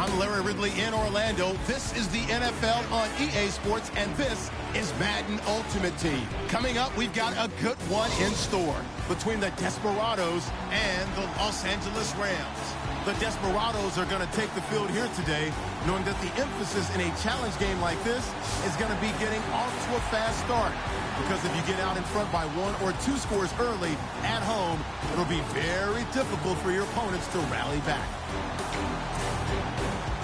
I'm Larry Ridley in Orlando. This is the NFL on EA Sports, and this is Madden Ultimate Team. Coming up, we've got a good one in store between the Desperados and the Los Angeles Rams. The Desperados are going to take the field here today, knowing that the emphasis in a challenge game like this is going to be getting off to a fast start. Because if you get out in front by 1 or 2 scores early at home, it'll be very difficult for your opponents to rally back.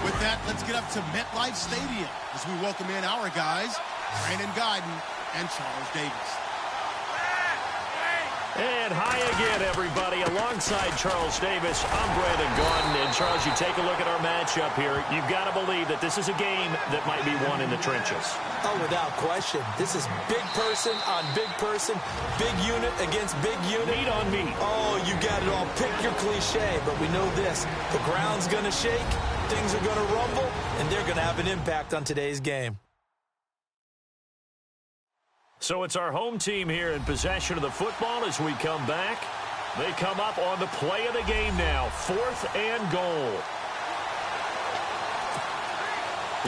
With that, let's get up to MetLife Stadium as we welcome in our guys, Brandon Guyton and Charles Davis. And hi again, everybody. Alongside Charles Davis, I'm Brandon Guyton. And Charles, you take a look at our matchup here. You've got to believe that this is a game that might be won in the trenches. Oh, without question. This is big person on big person, big unit against big unit. Meat on meat. Oh, you got it all. Pick your cliche, but we know this. The ground's going to shake, things are going to rumble, and they're going to have an impact on today's game. So it's our home team here in possession of the football as we come back. They come up on the play of the game now, 4th and goal.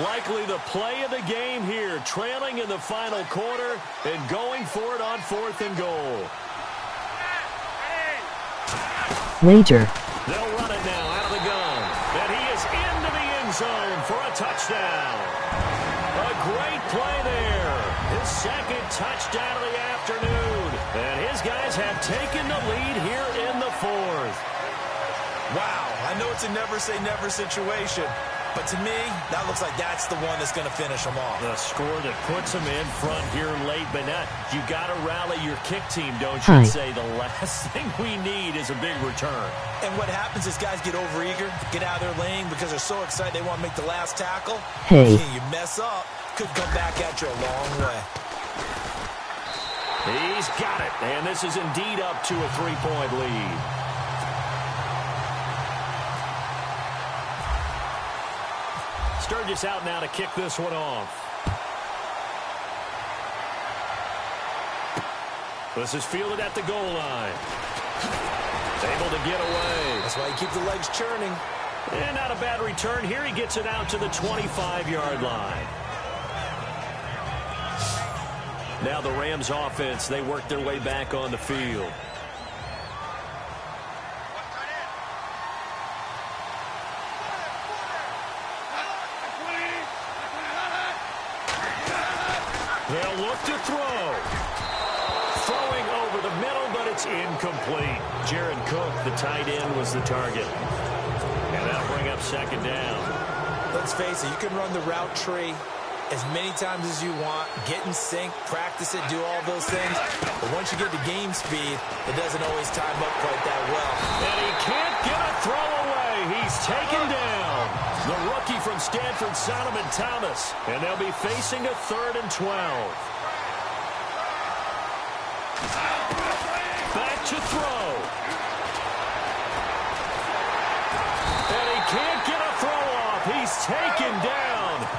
Likely the play of the game here, trailing in the final quarter and going for it on 4th and goal. Wager. They'll run it now out of the gun. And he is into the end zone for a touchdown. A great play there. His second touchdown of the afternoon. And his guys have taken the lead here in the 4th. Wow, I know it's a never-say-never situation, but to me, that looks like that's the one that's going to finish them off. The score that puts them in front here late, but not. You got to rally your kick team, don't you? Say the last thing we need is a big return. And what happens is guys get overeager, get out of their lane because they're so excited they want to make the last tackle. Hey. You mess up, could come back at you a long way. He's got it, and this is indeed up to a 3-point lead. Sturgis out now to kick this one off. This is fielded at the goal line. Able to get away. That's why you keep the legs churning. And not a bad return here. He gets it out to the 25-yard line. Now the Rams offense, they work their way back on the field. They'll look to throw. Throwing over the middle, but it's incomplete. Jared Cook, the tight end, was the target. And that'll bring up 2nd down. Let's face it, you can run the route tree as many times as you want, get in sync, practice it, do all those things. But once you get to game speed, it doesn't always time up quite that well. And he can't get a throw away. He's taken down. The rookie from Stanford, Solomon Thomas. And they'll be facing a 3rd and 12. Back to throw. And he can't get a throw off. He's taken down.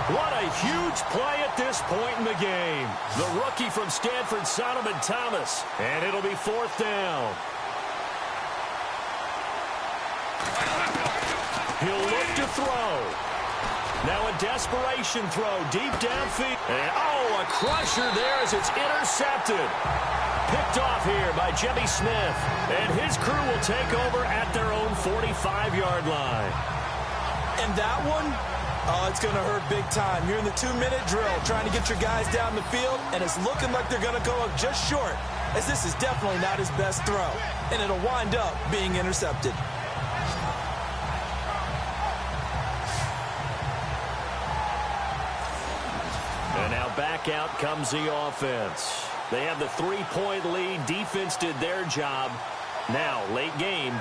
What a huge play at this point in the game. The rookie from Stanford, Solomon Thomas. And it'll be 4th down. He'll look to throw. Now a desperation throw deep downfield. And oh, a crusher there as it's intercepted. Picked off here by Jimmy Smith. And his crew will take over at their own 45-yard line. And that one, oh, it's going to hurt big time. You're in the 2-minute drill trying to get your guys down the field, and it's looking like they're going to go up just short, as this is definitely not his best throw. And it'll wind up being intercepted. And now back out comes the offense. They have the 3-point lead. Defense did their job. Now, late game.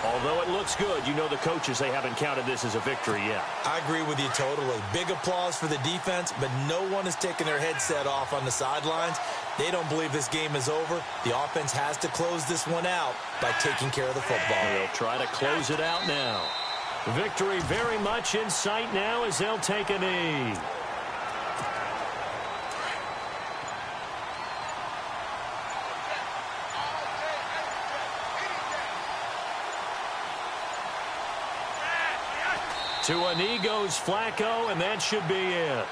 Although it looks good, you know the coaches, they haven't counted this as a victory yet. I agree with you totally. Big applause for the defense, but no one is taking their headset off on the sidelines. They don't believe this game is over. The offense has to close this one out by taking care of the football. They'll try to close it out now. Victory very much in sight now as they'll take a knee. To a knee goes Flacco, and that should be it.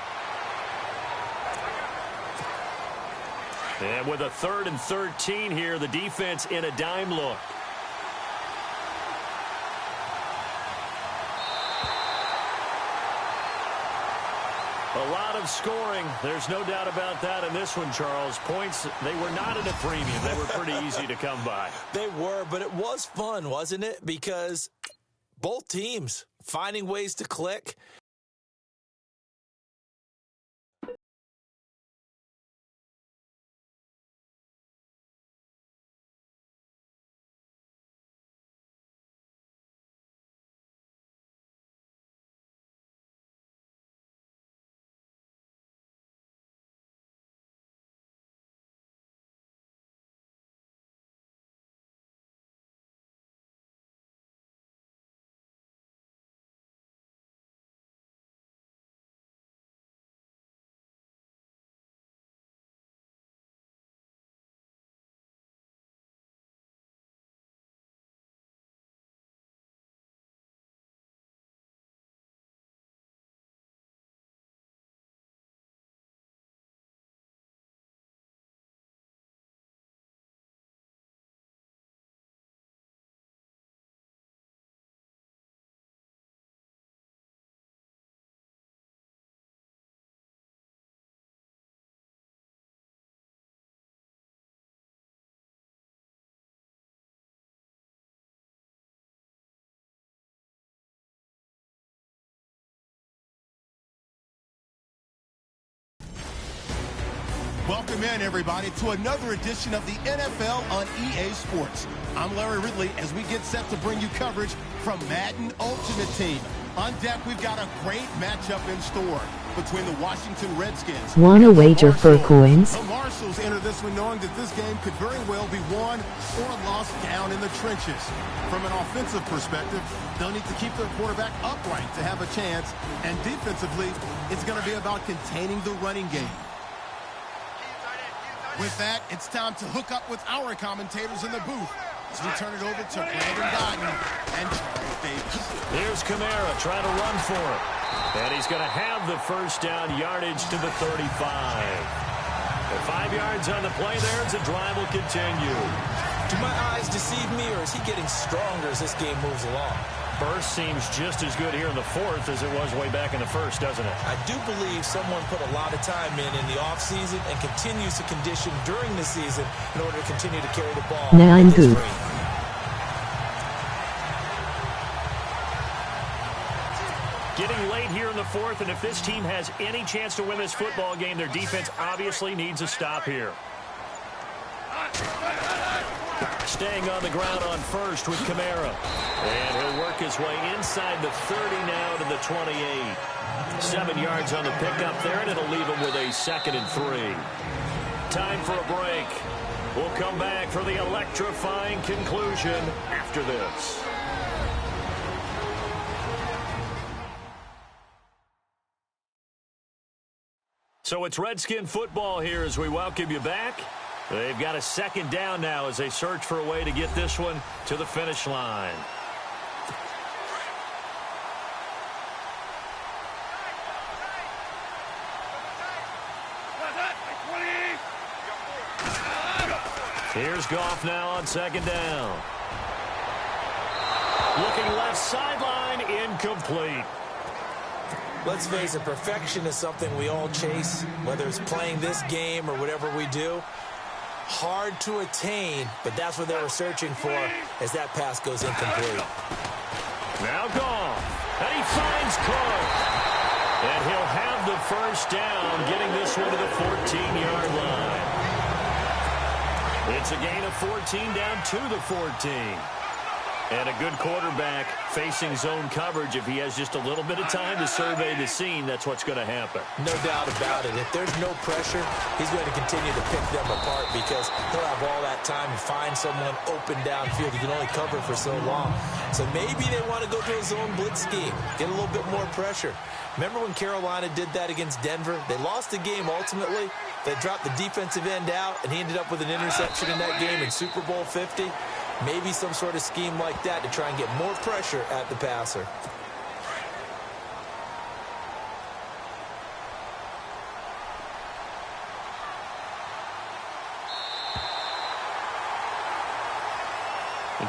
And with a 3rd and 13 here, the defense in a dime look. A lot of scoring. There's no doubt about that in this one, Charles. Points, they were not at a premium. They were pretty easy to come by. They were, but it was fun, wasn't it? Because both teams finding ways to click. Welcome in, everybody, to another edition of the NFL on EA Sports. I'm Larry Ridley as we get set to bring you coverage from Madden Ultimate Team. On deck, we've got a great matchup in store between the Washington Redskins. Wanna wager for coins? The Marshals enter this one knowing that this game could very well be won or lost down in the trenches. From an offensive perspective, they'll need to keep their quarterback upright to have a chance. And defensively, it's going to be about containing the running game. With that, it's time to hook up with our commentators in the booth as we turn it over to Brandon Godden and Charles Davis. Here's Kamara trying to run for it. And he's going to have the first down, yardage to the 35. With 5 yards on the play there, the drive will continue. Do my eyes deceive me, or is he getting stronger as this game moves along? Burst seems just as good here in the 4th as it was way back in the 1st, doesn't it? I do believe someone put a lot of time in the offseason and continues to condition during the season in order to continue to carry the ball. Now I'm good. Getting late here in the 4th, and if this team has any chance to win this football game, their defense obviously needs a stop here. Staying on the ground on first with Kamara. And he'll work his way inside the 30 now to the 28. 7 yards on the pickup there, and it'll leave him with a 2nd and 3. Time for a break. We'll come back for the electrifying conclusion after this. So it's Redskin football here as we welcome you back. They've got a 2nd down now as they search for a way to get this one to the finish line. Here's Goff now on 2nd down. Looking left sideline, incomplete. Let's face it, perfection is something we all chase, whether it's playing this game or whatever we do. Hard to attain, but that's what they were searching for as that pass goes incomplete. Now Goff, and he finds Cook. And he'll have the first down, getting this one to the 14-yard line. It's a gain of 14 down to the 14. And a good quarterback facing zone coverage. If he has just a little bit of time to survey the scene, that's what's going to happen. No doubt about it. If there's no pressure, he's going to continue to pick them apart because he'll have all that time to find someone open downfield. He can only cover for so long. So maybe they want to go to a zone blitz scheme, get a little bit more pressure. Remember when Carolina did that against Denver? They lost the game ultimately. They dropped the defensive end out, and he ended up with an interception in that game in Super Bowl 50. Maybe some sort of scheme like that to try and get more pressure at the passer.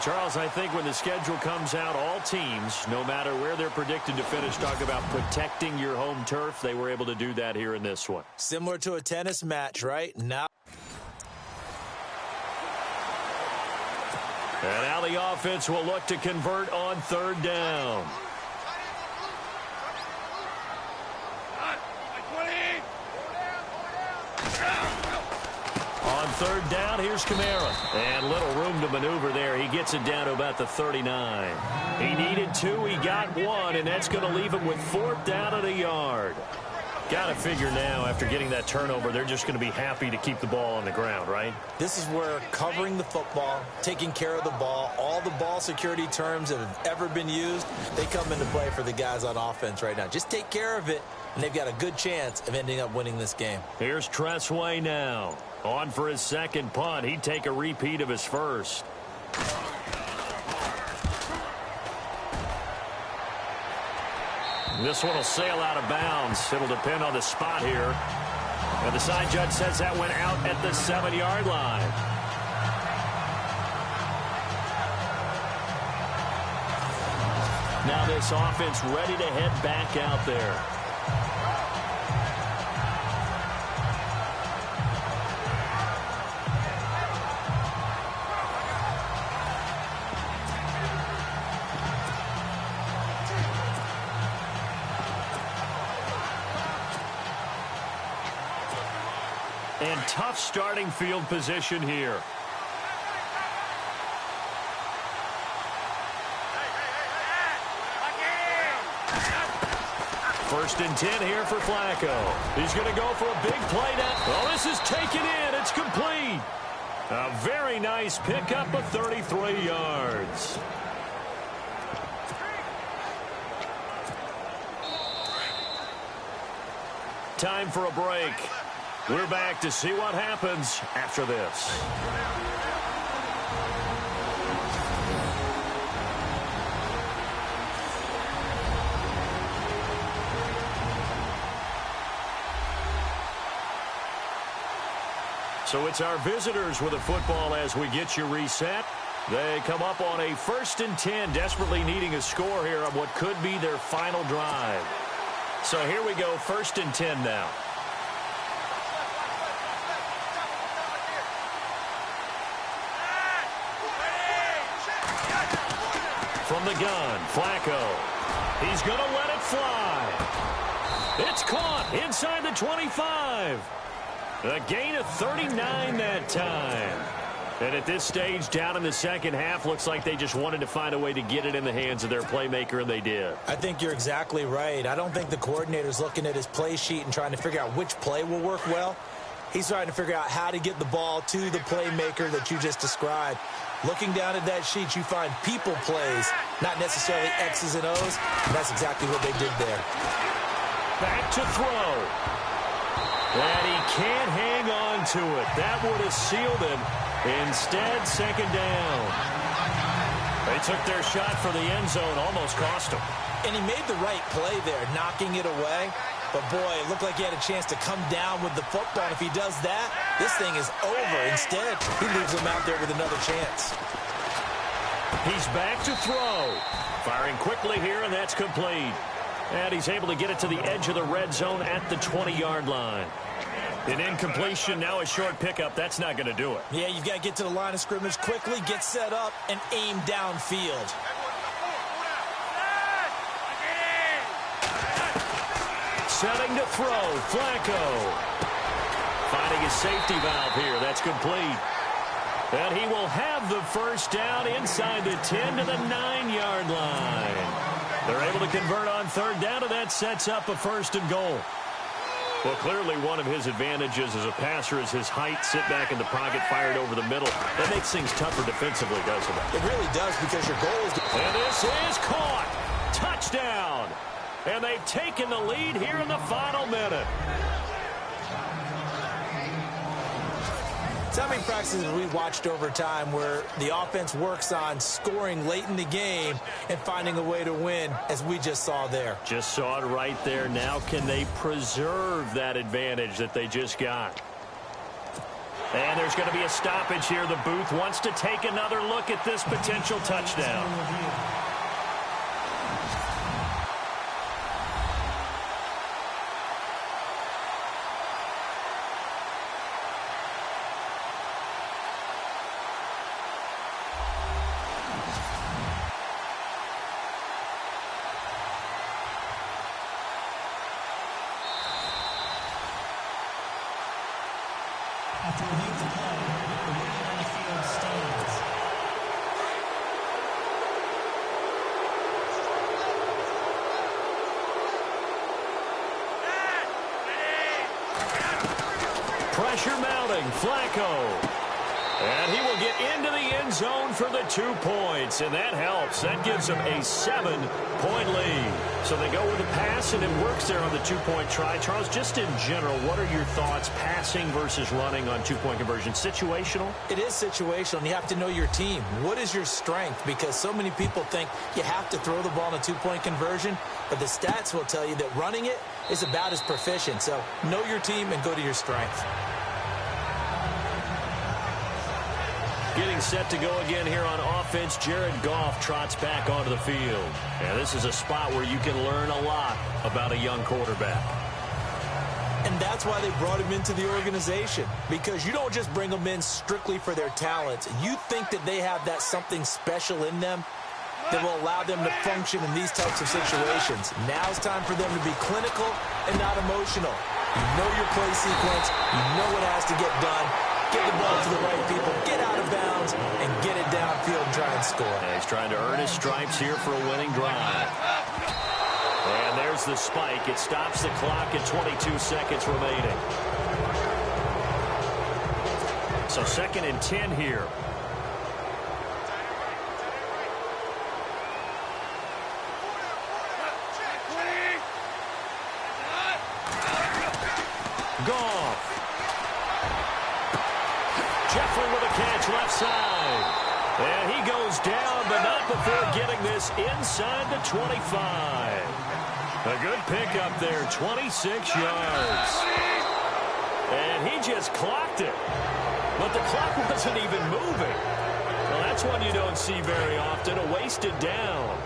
Charles, I think when the schedule comes out, all teams, no matter where they're predicted to finish, talk about protecting your home turf. They were able to do that here in this one. Similar to a tennis match, right? Now. And now the offense will look to convert on third down. On third down, here's Kamara. And little room to maneuver there. He gets it down to about the 39. He needed 2. He got 1, and that's going to leave him with 4th down at a yard. Got to figure now, after getting that turnover, they're just going to be happy to keep the ball on the ground, right? This is where covering the football, taking care of the ball, all the ball security terms that have ever been used, they come into play for the guys on offense right now. Just take care of it, and they've got a good chance of ending up winning this game. Here's Tressway now. On for his second punt. He'd take a repeat of his first. This one will sail out of bounds. It'll depend on the spot here. And the side judge says that went out at the 7-yard line. Now this offense ready to head back out there. And tough starting field position here. First and 10 here for Flacco. He's going to go for a big play now. Oh, this is taken in. It's complete. A very nice pickup of 33 yards. Time for a break. We're back to see what happens after this. So it's our visitors with the football as we get you reset. They come up on a 1st and 10, desperately needing a score here on what could be their final drive. So here we go, 1st and 10 now. From the gun, Flacco. He's going to let it fly. It's caught inside the 25. A gain of 39 that time. And at this stage, down in the second half, looks like they just wanted to find a way to get it in the hands of their playmaker, and they did. I think you're exactly right. I don't think the coordinator's looking at his play sheet and trying to figure out which play will work well. He's trying to figure out how to get the ball to the playmaker that you just described. Looking down at that sheet, you find people plays, not necessarily X's and O's. And that's exactly what they did there. Back to throw. And he can't hang on to it. That would have sealed him. Instead, second down. They took their shot for the end zone, almost cost him. And he made the right play there, knocking it away. But, boy, it looked like he had a chance to come down with the football. And if he does that, this thing is over. Instead, he leaves him out there with another chance. He's back to throw. Firing quickly here, and that's complete. And he's able to get it to the edge of the red zone at the 20-yard line. An incompletion, now a short pickup. That's not going to do it. Yeah, you've got to get to the line of scrimmage quickly, get set up, and aim downfield. Setting to throw, Flacco. Finding his safety valve here. That's complete. And he will have the first down inside the 10 to the 9-yard line. They're able to convert on third down, and that sets up a 1st and goal. Well, clearly one of his advantages as a passer is his height. Sit back in the pocket, fired over the middle. That makes things tougher defensively, doesn't it? It really does, because your goal is to... And this is caught. Touchdown. And they've taken the lead here in the final minute. So how many practices we've watched over time where the offense works on scoring late in the game and finding a way to win, as we just saw there? Just saw it right there. Now can they preserve that advantage that they just got? And there's going to be a stoppage here. The booth wants to take another look at this potential touchdown. After review of the play, the ruling on the field stands. Pressure mounting. Flacco. And he will get into the end zone for the 2 points, and that helps. That gives them a 7-point lead. So they go with the pass, and it works there on the 2-point try. Charles, just in general, what are your thoughts passing versus running on 2-point conversion? Situational? It is situational, and you have to know your team. What is your strength? Because so many people think you have to throw the ball in a 2-point conversion, but the stats will tell you that running it is about as proficient. So know your team and go to your strength. Getting set to go again here on offense, Jared Goff trots back onto the field. And this is a spot where you can learn a lot about a young quarterback. And that's why they brought him into the organization, because you don't just bring them in strictly for their talents. You think that they have that something special in them that will allow them to function in these types of situations. Now it's time for them to be clinical and not emotional. You know your play sequence. You know what has to get done. Get the ball to the right people, get out of bounds, and get it downfield and try and score. And he's trying to earn his stripes here for a winning drive. And there's the spike. It stops the clock at 22 seconds remaining. So 2nd and 10 here. Goff. Jeffrey with a catch left side. And he goes down, but not before getting this inside the 25. A good pickup there, 26 yards. And he just clocked it. But the clock wasn't even moving. Well, that's one you don't see very often, a wasted down.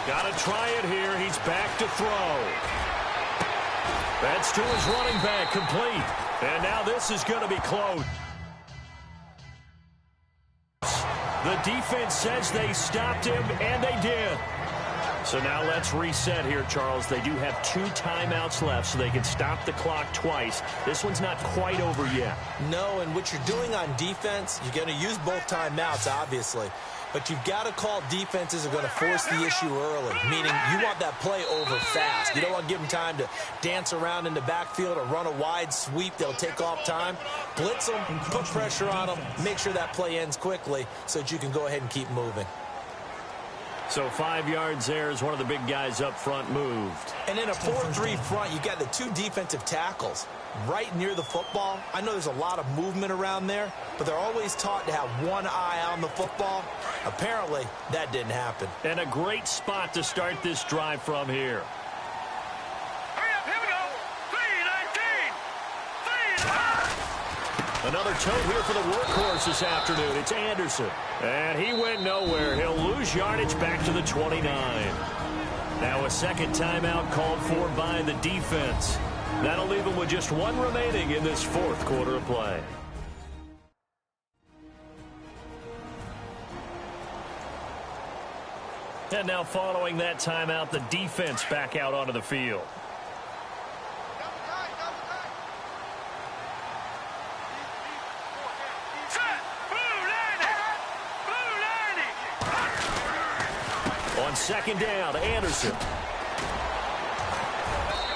Got to try it here. He's back to throw. That's to his running back, complete. And now this is going to be close. The defense says they stopped him, and they did. So now let's reset here, Charles. They do have 2 timeouts left, so they can stop the clock twice. This one's not quite over yet. No, and what you're doing on defense, you're going to use both timeouts, obviously. But you've got to call defenses are going to force the issue early, meaning you want that play over fast. You don't want to give them time to dance around in the backfield or run a wide sweep. They'll take off time. Blitz them, put pressure on them, make sure that play ends quickly so that you can go ahead and keep moving. So 5 yards there as one of the big guys up front moved. And in a 4-3 front, you got the 2 defensive tackles right near the football. I know there's a lot of movement around there, but they're always taught to have one eye on the football. Apparently, that didn't happen. And a great spot to start this drive from here. Another tote here for the workhorse this afternoon. It's Anderson. And he went nowhere. He'll lose yardage back to the 29. Now a second timeout called for by the defense. That'll leave him with just 1 remaining in this 4th quarter of play. And now following that timeout, the defense back out onto the field. On second down, Anderson.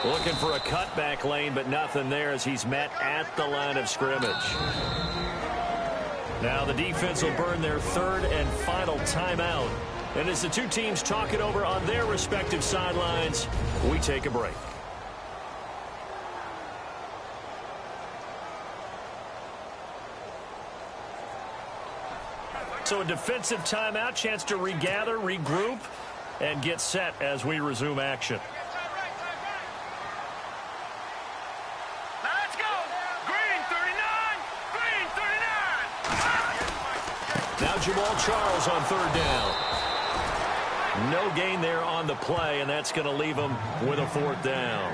Looking for a cutback lane, but nothing there as he's met at the line of scrimmage. Now the defense will burn their 3rd and final timeout. And as the 2 teams talk it over on their respective sidelines, we take a break. So a defensive timeout, chance to regather, regroup, and get set as we resume action. Let's go! Green 39! Green 39! Now Jamal Charles on 3rd down. No gain there on the play, and that's going to leave him with a 4th down.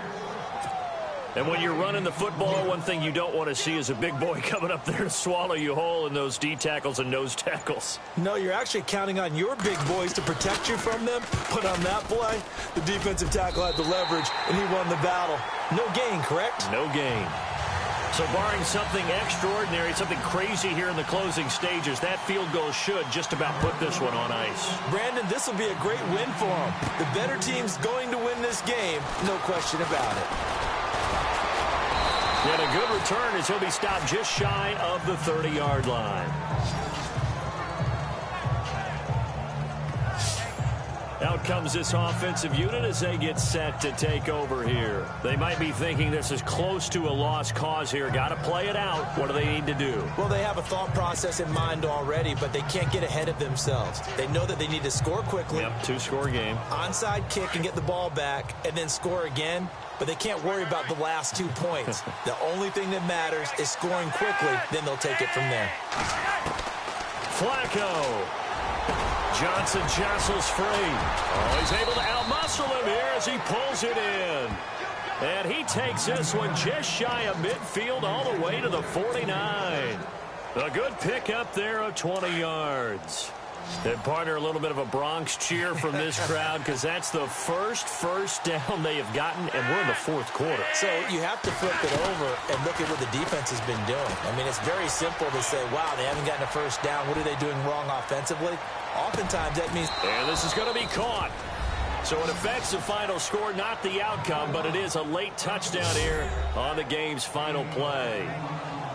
And when you're running the football, one thing you don't want to see is a big boy coming up there to swallow you whole in those D tackles and nose tackles. No, you're actually counting on your big boys to protect you from them. But on that play, the defensive tackle had the leverage, and he won the battle. No gain, correct? No gain. So barring something extraordinary, something crazy here in the closing stages, that field goal should just about put this one on ice. Brandon, this will be a great win for them. The better team's going to win this game, no question about it. And a good return as he'll be stopped just shy of the 30-yard line. Out comes this offensive unit as they get set to take over here. They might be thinking this is close to a lost cause here. Got to play it out. What do they need to do? Well, they have a thought process in mind already, but they can't get ahead of themselves. They know that they need to score quickly. Yep, 2-score game. Onside kick and get the ball back and then score again. But they can't worry about the last 2 points. The only thing that matters is scoring quickly. Then they'll take it from there. Flacco. Johnson jostles free. Oh, he's able to outmuscle him here as he pulls it in. And he takes this one just shy of midfield all the way to the 49. A good pick up there of 20 yards. And partner, a little bit of a Bronx cheer from this crowd because that's the first down they have gotten, and we're in the 4th quarter. So you have to flip it over and look at what the defense has been doing. I mean, it's very simple to say, wow, they haven't gotten a 1st down. What are they doing wrong offensively? Oftentimes that means... And this is going to be caught. So it affects the final score, not the outcome, but it is a late touchdown here on the game's final play.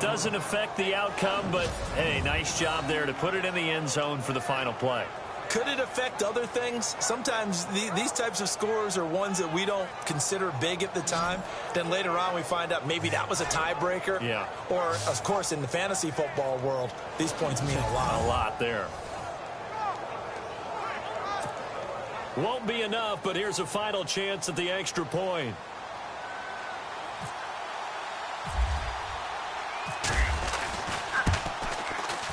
Doesn't affect the outcome, but, hey, nice job there to put it in the end zone for the final play. Could it affect other things? Sometimes these types of scores are ones that we don't consider big at the time. Then later on we find out maybe that was a tiebreaker. Yeah. Or, of course, in the fantasy football world, these points mean a lot. A lot there. Won't be enough, but here's a final chance at the extra point.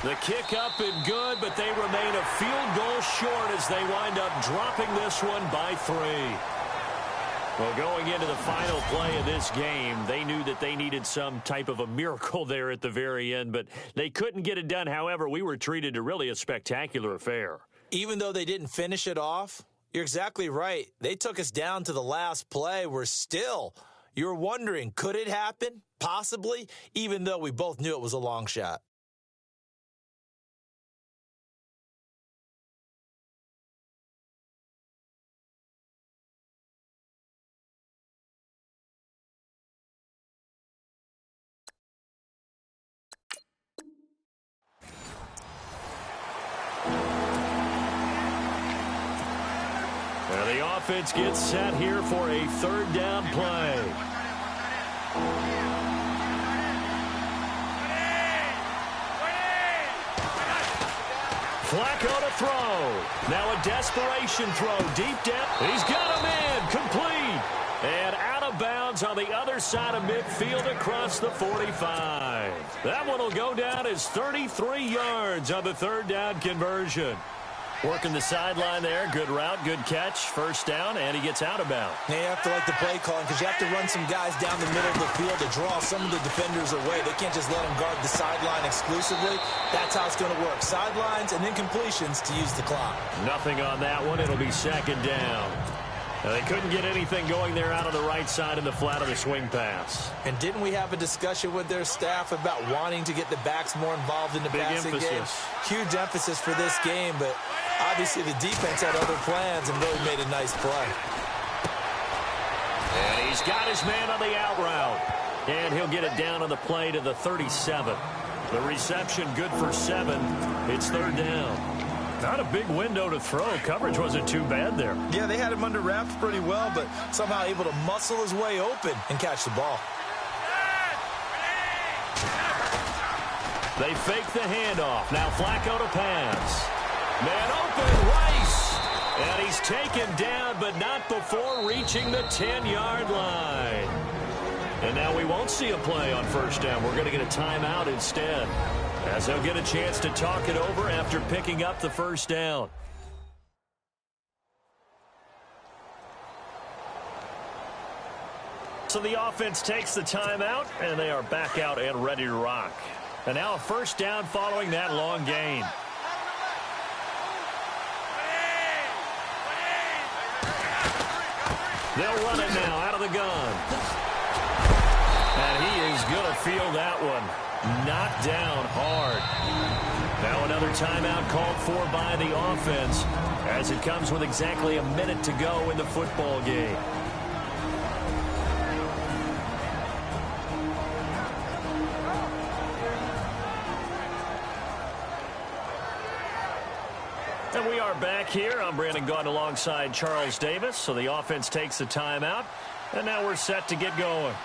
The kick up and good, but they remain a field goal short as they wind up dropping this one by 3. Well, going into the final play of this game, they knew that they needed some type of a miracle there at the very end, but they couldn't get it done. However, we were treated to really a spectacular affair. Even though they didn't finish it off, you're exactly right. They took us down to the last play. You're wondering, could it happen? Possibly, even though we both knew it was a long shot. Well, the offense gets set here for a third down play. Flacco to throw. Now a desperation throw deep down. He's got him in. Complete. And out of bounds on the other side of midfield across the 45. That one will go down as 33 yards on the third down conversion. Working the sideline there. Good route, good catch. First down, and he gets out of bounds. You have to like the play calling because you have to run some guys down the middle of the field to draw some of the defenders away. They can't just let them guard the sideline exclusively. That's how it's going to work. Sidelines and then completions to use the clock. Nothing on that one. It'll be second down. Now, they couldn't get anything going there out on the right side in the flat of the swing pass. And didn't we have a discussion with their staff about wanting to get the backs more involved in the passing game? Huge emphasis for this game, but obviously the defense had other plans and really made a nice play. And he's got his man on the out route. And he'll get it down on the play to the 37. The reception good for 7. It's third down. Not a big window to throw. Coverage wasn't too bad there. Yeah, they had him under wraps pretty well, but somehow able to muscle his way open and catch the ball. They fake the handoff. Now Flacco to pass. Man open, Rice. And he's taken down, but not before reaching the 10-yard line. And now we won't see a play on first down. We're going to get a timeout instead, as they'll get a chance to talk it over after picking up the first down. So the offense takes the timeout, and they are back out and ready to rock. And now a first down following that long gain. They'll run it now out of the gun. And he is going to feel that one. Knocked down hard. Now another timeout called for by the offense as it comes with exactly a minute to go in the football game. And we are back here. I'm Brandon Gaudin alongside Charles Davis. So the offense takes the timeout. And now we're set to get going.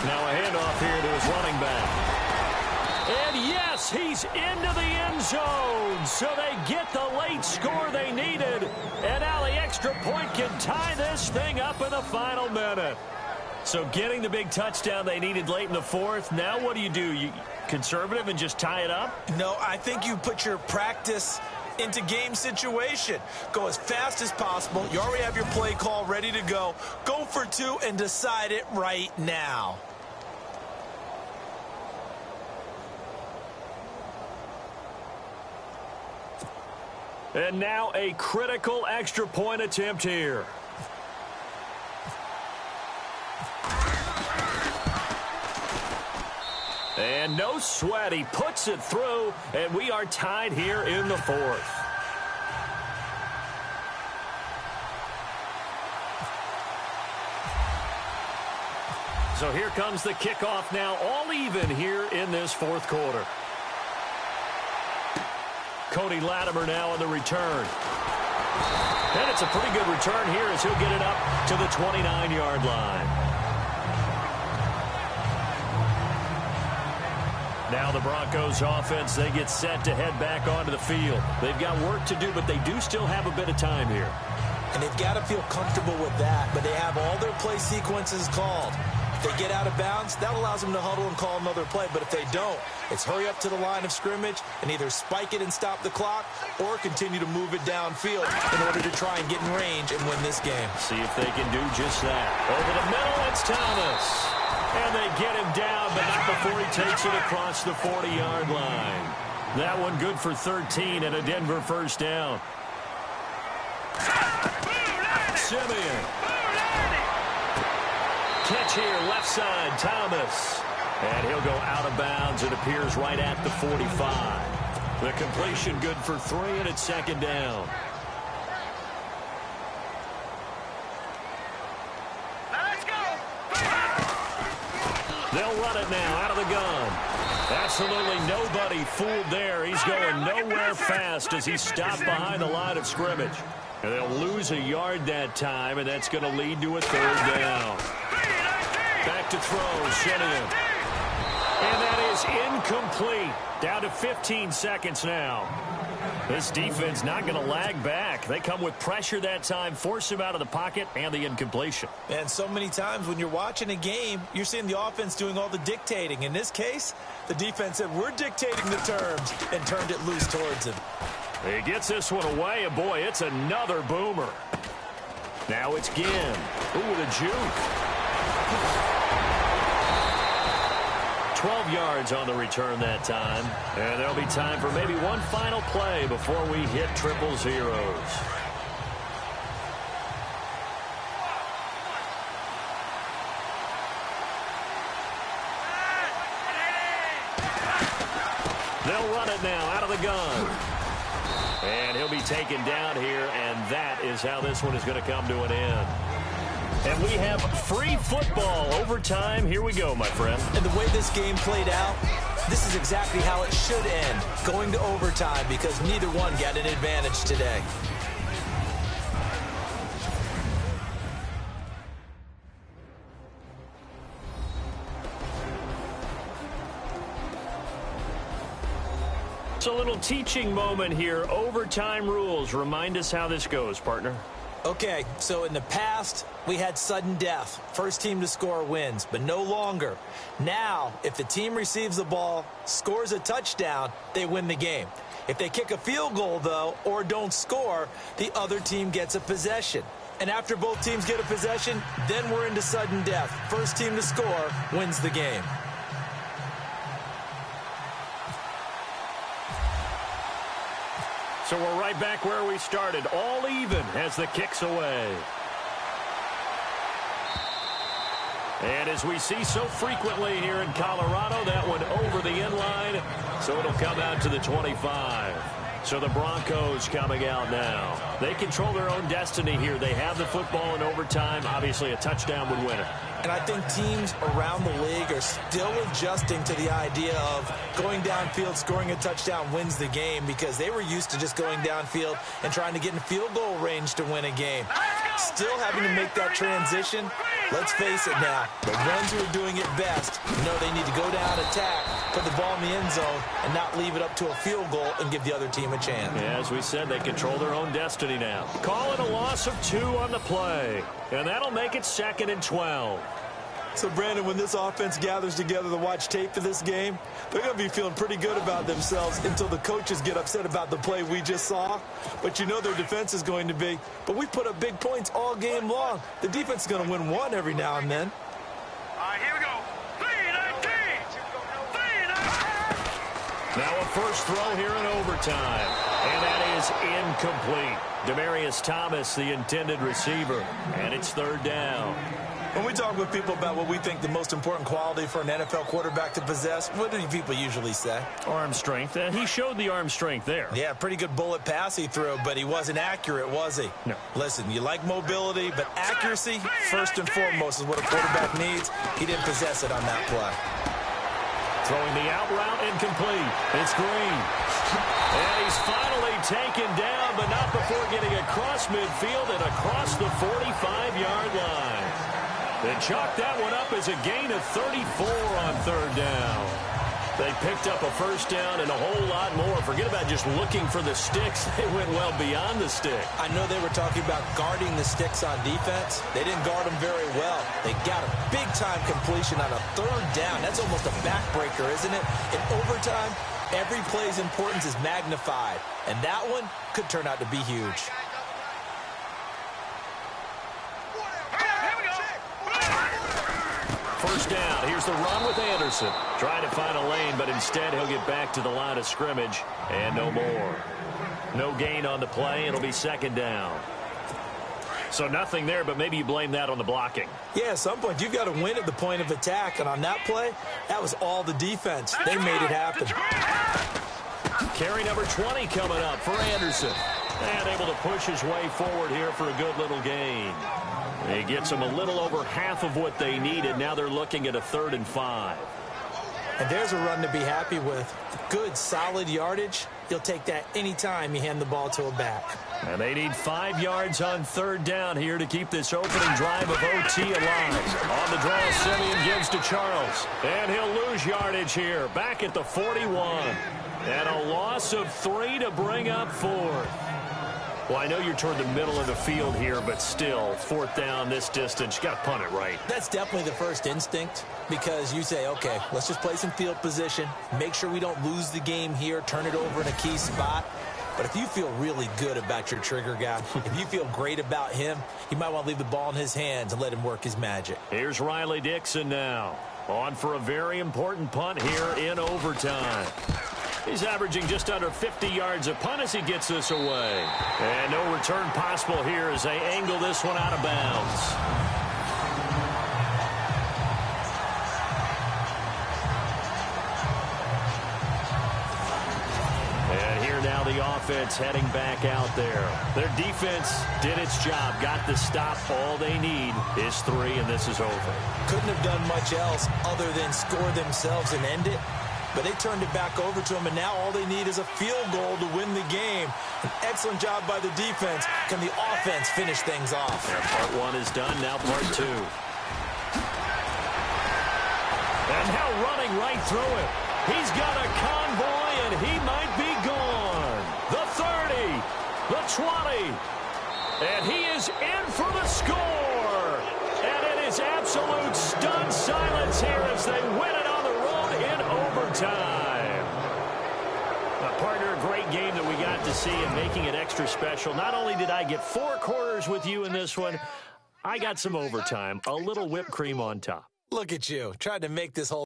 Now a handoff here to his running back. And yes, he's into the end zone. So they get the late score they needed. And now the extra point can tie this thing up in the final minute. So getting the big touchdown they needed late in the fourth. Now what do? You conservative and just tie it up? No, I think you put your practice into game situation. Go as fast as possible. You already have your play call ready to go. Go for 2 and decide it right now. And now a critical extra point attempt here. And no sweat. He puts it through, and we are tied here in the fourth. So here comes the kickoff now, all even here in this fourth quarter. Cody Latimer now on the return. And it's a pretty good return here as he'll get it up to the 29-yard line. Now the Broncos offense, they get set to head back onto the field. They've got work to do, but they do still have a bit of time here. And they've got to feel comfortable with that, but they have all their play sequences called. they get out of bounds, that allows them to huddle and call another play. But if they don't, it's hurry up to the line of scrimmage and either spike it and stop the clock or continue to move it downfield in order to try and get in range and win this game. See if they can do just that. Over the middle, it's Thomas. And they get him down, but not before he takes it across the 40-yard line. That one good for 13 and a Denver first down. Simeon. Catch here, left side, Thomas. And he'll go out of bounds. It appears right at the 45. The completion good for 3, and it's second down. They'll run it now out of the gun. Absolutely nobody fooled there. He's going nowhere fast as he stopped behind the line of scrimmage. And they'll lose a yard that time, and that's going to lead to a third down. Back to throw, Simeon. And that is incomplete. Down to 15 seconds now. This defense not going to lag back. They come with pressure that time, force him out of the pocket, and the incompletion. And so many times when you're watching a game, you're seeing the offense doing all the dictating. In this case, the defense said, we're dictating the terms, and turned it loose towards him. He gets this one away, and boy, it's another boomer. Now it's Ginn. Ooh, the juke. 12 yards on the return that time. And there'll be time for maybe one final play before we hit triple zeros. They'll run it now out of the gun. And he'll be taken down here, and that is how this one is going to come to an end. And we have free football overtime. Here we go, my friend. And the way this game played out, this is exactly how it should end, going to overtime, because neither one got an advantage today. It's a little teaching moment here. Overtime rules. Remind us how this goes, partner. Okay, so in the past, we had sudden death. First team to score wins, but no longer. Now, if the team receives the ball, scores a touchdown, they win the game. If they kick a field goal, though, or don't score, the other team gets a possession. And after both teams get a possession, then we're into sudden death. First team to score wins the game. So we're right back where we started, all even as the kick's away. And as we see so frequently here in Colorado, that one over the end line, so it'll come out to the 25. So the Broncos coming out now. They control their own destiny here. They have the football in overtime. Obviously, a touchdown would win it. And I think teams around the league are still adjusting to the idea of going downfield, scoring a touchdown wins the game, because they were used to just going downfield and trying to get in field goal range to win a game. Still having to make that transition. Let's face it now, the ones who are doing it best know they need to go down, attack, put the ball in the end zone, and not leave it up to a field goal and give the other team a chance. Yeah, as we said, they control their own destiny now. Call it a loss of 2 on the play, and that'll make it 2nd and 12. So, Brandon, when this offense gathers together to watch tape for this game, they're going to be feeling pretty good about themselves until the coaches get upset about the play we just saw. But you know their defense is going to be. But we put up big points all game long. The defense is going to win one every now and then. All right, here we go. 3-19. 3-19. Now a first throw here in overtime. And that is incomplete. Demaryius Thomas, the intended receiver. And it's 3rd down. When we talk with people about what we think the most important quality for an NFL quarterback to possess, what do people usually say? Arm strength. He showed the arm strength there. Yeah, pretty good bullet pass he threw, but he wasn't accurate, was he? No. Listen, you like mobility, but accuracy, first and foremost, is what a quarterback needs. He didn't possess it on that play. Throwing the out route incomplete. It's Green. And he's finally taken down, but not before getting across midfield and across the 45-yard line. They chalk that one up as a gain of 34 on 3rd down. They picked up a first down and a whole lot more. Forget about just looking for the sticks. They went well beyond the stick. I know they were talking about guarding the sticks on defense. They didn't guard them very well. They got a big-time completion on a third down. That's almost a backbreaker, isn't it? In overtime, every play's importance is magnified. And that one could turn out to be huge. First down. Here's the run with Anderson. Trying to find a lane, but instead he'll get back to the line of scrimmage. And no more. No gain on the play. It'll be second down. So nothing there, but maybe you blame that on the blocking. Yeah, at some point, you've got to win at the point of attack. And on that play, that was all the defense. They made it happen. Carry number 20 coming up for Anderson. And able to push his way forward here for a good little gain. He gets them a little over half of what they needed. Now they're looking at a 3rd and 5. And there's a run to be happy with. Good, solid yardage. You'll take that anytime you hand the ball to a back. And they need 5 yards on 3rd down here to keep this opening drive of OT alive. On the draw, Simeon gives to Charles. And he'll lose yardage here. Back at the 41. And a loss of 3 to bring up 4th. Well, I know you're toward the middle of the field here, but still, 4th down this distance, you got to punt it right. That's definitely the first instinct, because you say, okay, let's just play some field position, make sure we don't lose the game here, turn it over in a key spot. But if you feel really good about your trigger guy, if you feel great about him, you might want to leave the ball in his hands and let him work his magic. Here's Riley Dixon now, on for a very important punt here in overtime. He's averaging just under 50 yards a punt as he gets this away. And no return possible here as they angle this one out of bounds. And here now the offense heading back out there. Their defense did its job, got the stop. All they need is 3, and this is over. Couldn't have done much else other than score themselves and end it. But they turned it back over to him, and now all they need is a field goal to win the game. An excellent job by the defense. Can the offense finish things off? And part 1 is done, now part 2. And now running right through it. He's got a convoy, and he might be gone. The 30, the 20, and he is in for the score. And it is absolute stunned silence here as they win it on the road in overtime. Partner, a great game that we got to see and making it extra special. Not only did I get 4 quarters with you in this one, I got some overtime, a little whipped cream on top. Look at you, tried to make this whole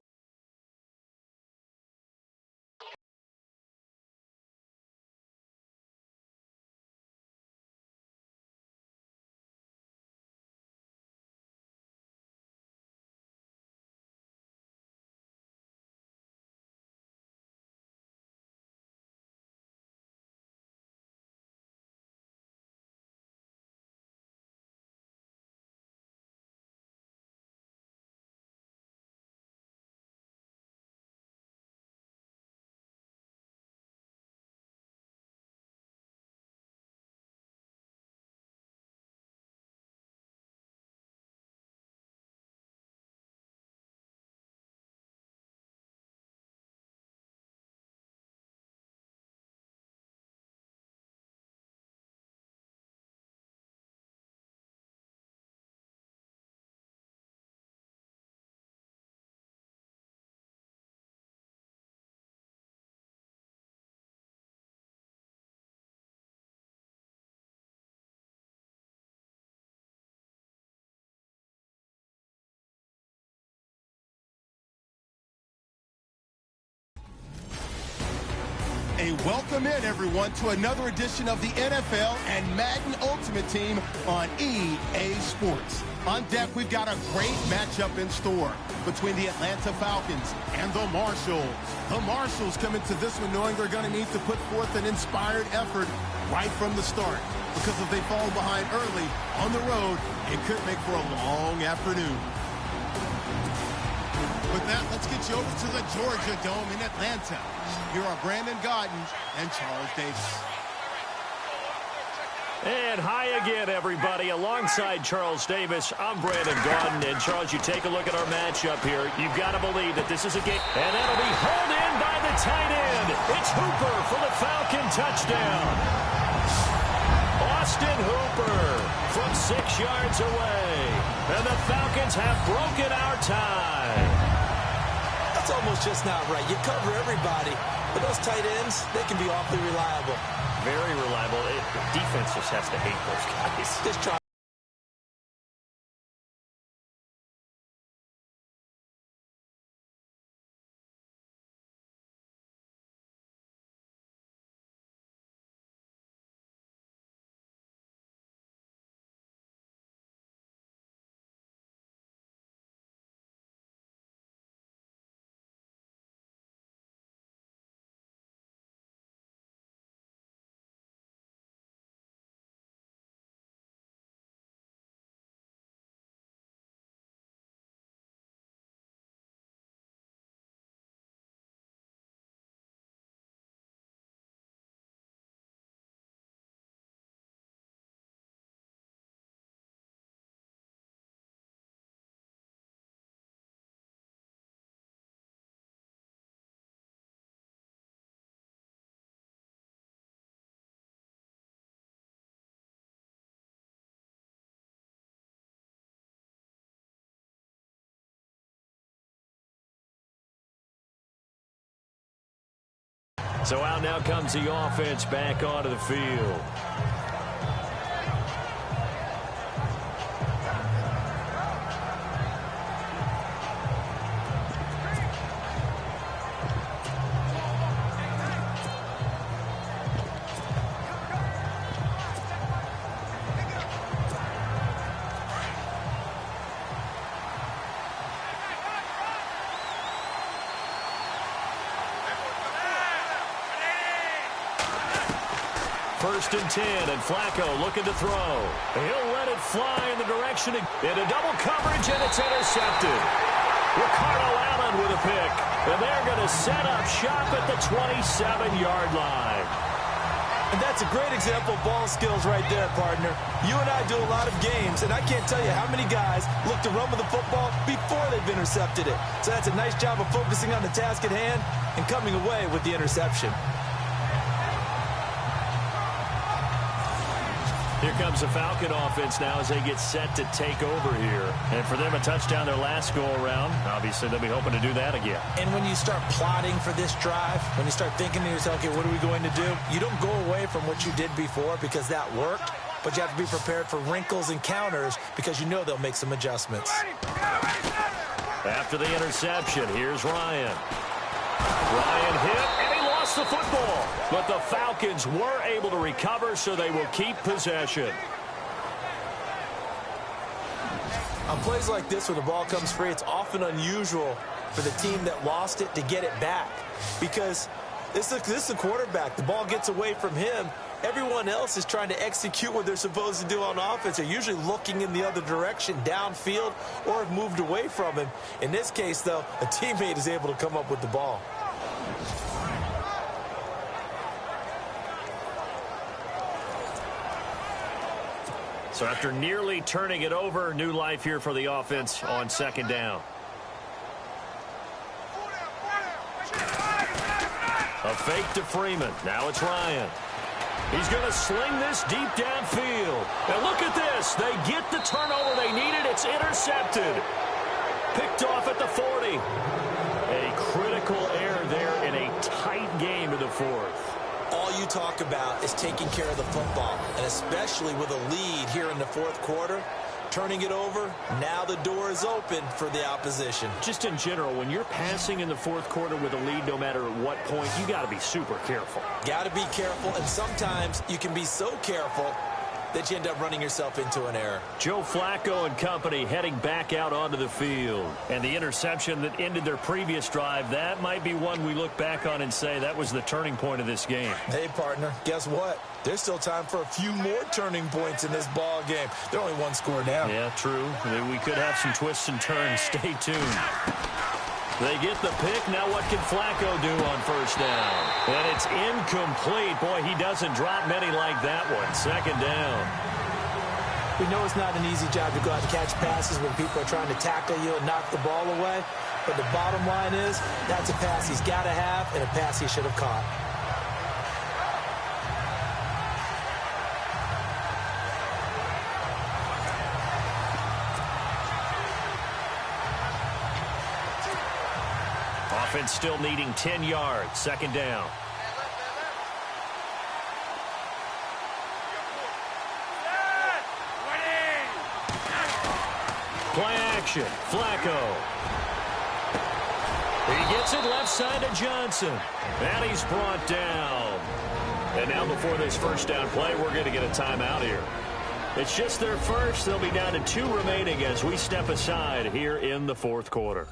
A welcome in, everyone, to another edition of the NFL and Madden Ultimate Team on EA Sports. On deck, we've got a great matchup in store between the Atlanta Falcons and the Marshalls. The Marshalls come into this one knowing they're going to need to put forth an inspired effort right from the start, because if they fall behind early on the road, it could make for a long afternoon. With that, let's get you over to the Georgia Dome in Atlanta. Here are Brandon Gaudin and Charles Davis. And hi again, everybody. Alongside Charles Davis, I'm Brandon Gaudin. And, Charles, you take a look at our matchup here. You've got to believe that this is a game. And that'll be hauled in by the tight end. It's Hooper for the Falcon touchdown. Austin Hooper from 6 yards away. And the Falcons have broken our tie. That's almost just not right. You cover everybody, but those tight ends, they can be awfully reliable. Very reliable. The defense just has to hate those guys. Just try. So out now comes the offense back onto the field. First and 10, and Flacco looking to throw. He'll let it fly in the direction into double coverage, and it's intercepted. Ricardo Allen with a pick, and they're going to set up shop at the 27-yard line. And that's a great example of ball skills right there, partner. You and I do a lot of games, and I can't tell you how many guys look to run with the football before they've intercepted it. So that's a nice job of focusing on the task at hand and coming away with the interception. Here comes the Falcon offense now as they get set to take over here. And for them, a touchdown their last go-around. Obviously, they'll be hoping to do that again. And when you start plotting for this drive, when you start thinking to yourself, okay, what are we going to do? You don't go away from what you did before because that worked, but you have to be prepared for wrinkles and counters because you know they'll make some adjustments. After the interception, here's Ryan. Ryan hit, and he lost the football. But the Falcons were able to recover, so they will keep possession. On plays like this where the ball comes free, it's often unusual for the team that lost it to get it back. Because this is a quarterback. The ball gets away from him. Everyone else is trying to execute what they're supposed to do on offense. They're usually looking in the other direction, downfield, or have moved away from him. In this case, though, a teammate is able to come up with the ball. So after nearly turning it over, new life here for the offense on second down. A fake to Freeman. Now it's Ryan. He's going to sling this deep downfield. And look at this. They get the turnover they needed. It's intercepted. Picked off at the 40. A critical error there in a tight game in the fourth. All you talk about is taking care of the football, and especially with a lead here in the fourth quarter, turning it over, now the door is open for the opposition. Just in general, when you're passing in the fourth quarter with a lead, no matter at what point, you got to be super careful. Got to be careful, and sometimes you can be so careful that you end up running yourself into an error. Joe Flacco and company heading back out onto the field. And the interception that ended their previous drive, that might be one we look back on and say that was the turning point of this game. Hey, partner, guess what? There's still time for a few more turning points in this ball game. They're only one score down. Yeah, true. We could have some twists and turns. Stay tuned. They get the pick. Now what can Flacco do on first down? And it's incomplete. Boy, he doesn't drop many like that one. Second down. We know it's not an easy job to go out and catch passes when people are trying to tackle you and knock the ball away. But the bottom line is, that's a pass he's got to have and a pass he should have caught. Offense still needing 10 yards. Second down. Play action. Flacco. He gets it left side to Johnson. And he's brought down. And now before this first down play, we're going to get a timeout here. It's just their first. They'll be down to 2 remaining as we step aside here in the fourth quarter.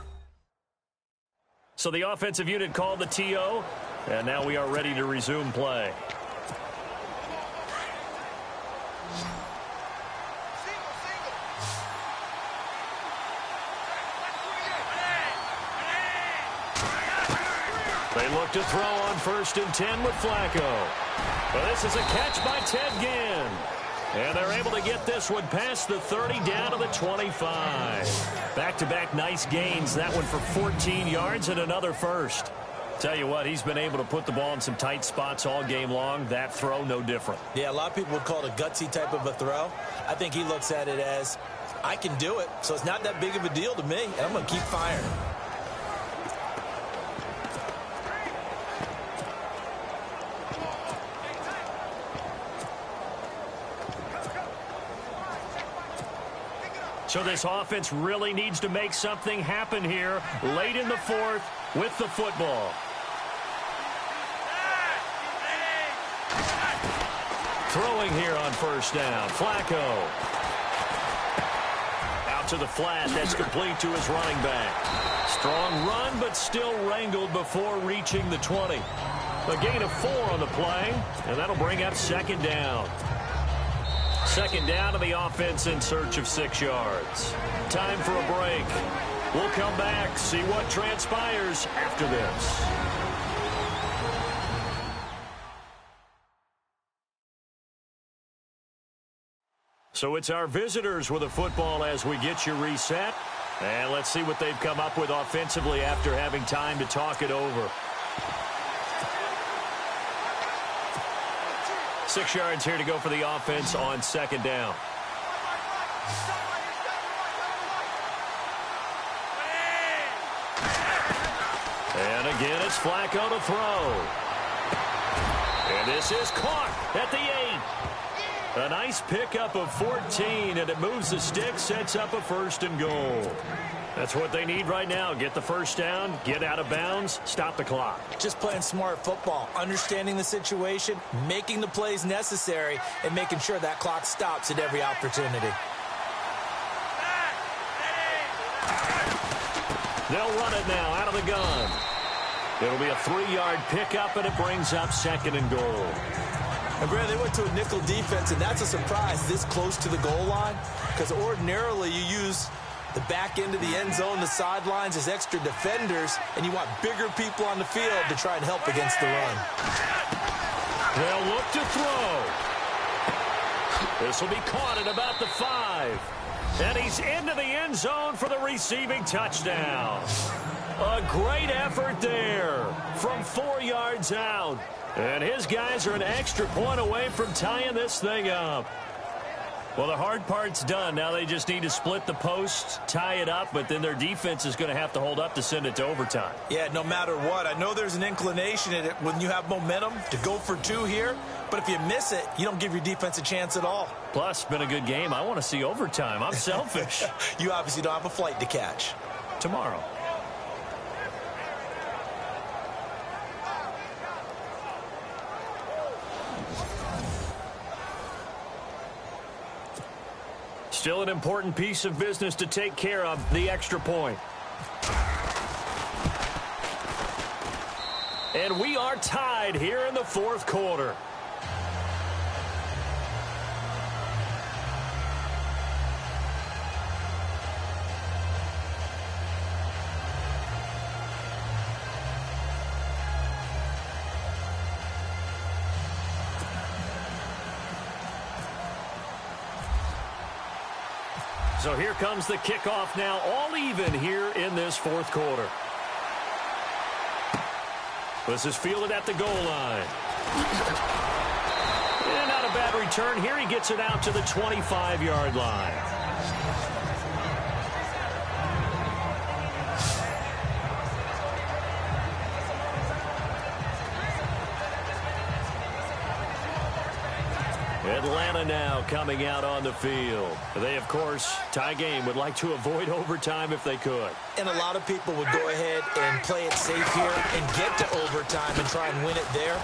So the offensive unit called the TO, and now we are ready to resume play. They look to throw on 1st and 10 with Flacco. But this is a catch by Ted Ginn. And they're able to get this one past the 30 down to the 25. Back-to-back nice gains. That one for 14 yards and another first. Tell you what, he's been able to put the ball in some tight spots all game long. That throw, no different. Yeah, a lot of people would call it a gutsy type of a throw. I think he looks at it as, I can do it, so it's not that big of a deal to me, and I'm going to keep firing. So this offense really needs to make something happen here late in the fourth with the football. Throwing here on first down. Flacco. Out to the flat. That's complete to his running back. Strong run, but still wrangled before reaching the 20. A gain of 4 on the play, and that'll bring up second down. Second down to the offense in search of 6 yards. Time for a break. We'll come back, see what transpires after this. So it's our visitors with a football as we get you reset. And let's see what they've come up with offensively after having time to talk it over. 6 yards here to go for the offense on second down. And again, it's Flacco to throw. And this is caught at the 8. A nice pickup of 14, and it moves the stick, sets up a 1st and goal. That's what they need right now. Get the first down, get out of bounds, stop the clock. Just playing smart football, understanding the situation, making the plays necessary, and making sure that clock stops at every opportunity. They'll run it now out of the gun. It'll be a 3-yard pickup, and it brings up 2nd and goal. And Grant, they went to a nickel defense, and that's a surprise this close to the goal line, because ordinarily you use the back end of the end zone, the sidelines as extra defenders, and you want bigger people on the field to try and help against the run. They'll look to throw. This will be caught at about the 5. And he's into the end zone for the receiving touchdown. A great effort there from 4 yards out. And his guys are an extra point away from tying this thing up. Well, the hard part's done. Now they just need to split the posts, tie it up, but then their defense is going to have to hold up to send it to overtime. Yeah, no matter what. I know there's an inclination in it when you have momentum to go for 2 here, but if you miss it, you don't give your defense a chance at all. Plus, been a good game. I want to see overtime. I'm selfish. You obviously don't have a flight to catch. Tomorrow. Still an important piece of business to take care of, the extra point. And we are tied here in the fourth quarter. So here comes the kickoff now, all even here in this fourth quarter. This is fielded at the goal line. And not a bad return here. He gets it out to the 25-yard line. Atlanta now coming out on the field. They, of course, tie game, would like to avoid overtime if they could. And a lot of people would go ahead and play it safe here and get to overtime and try and win it there.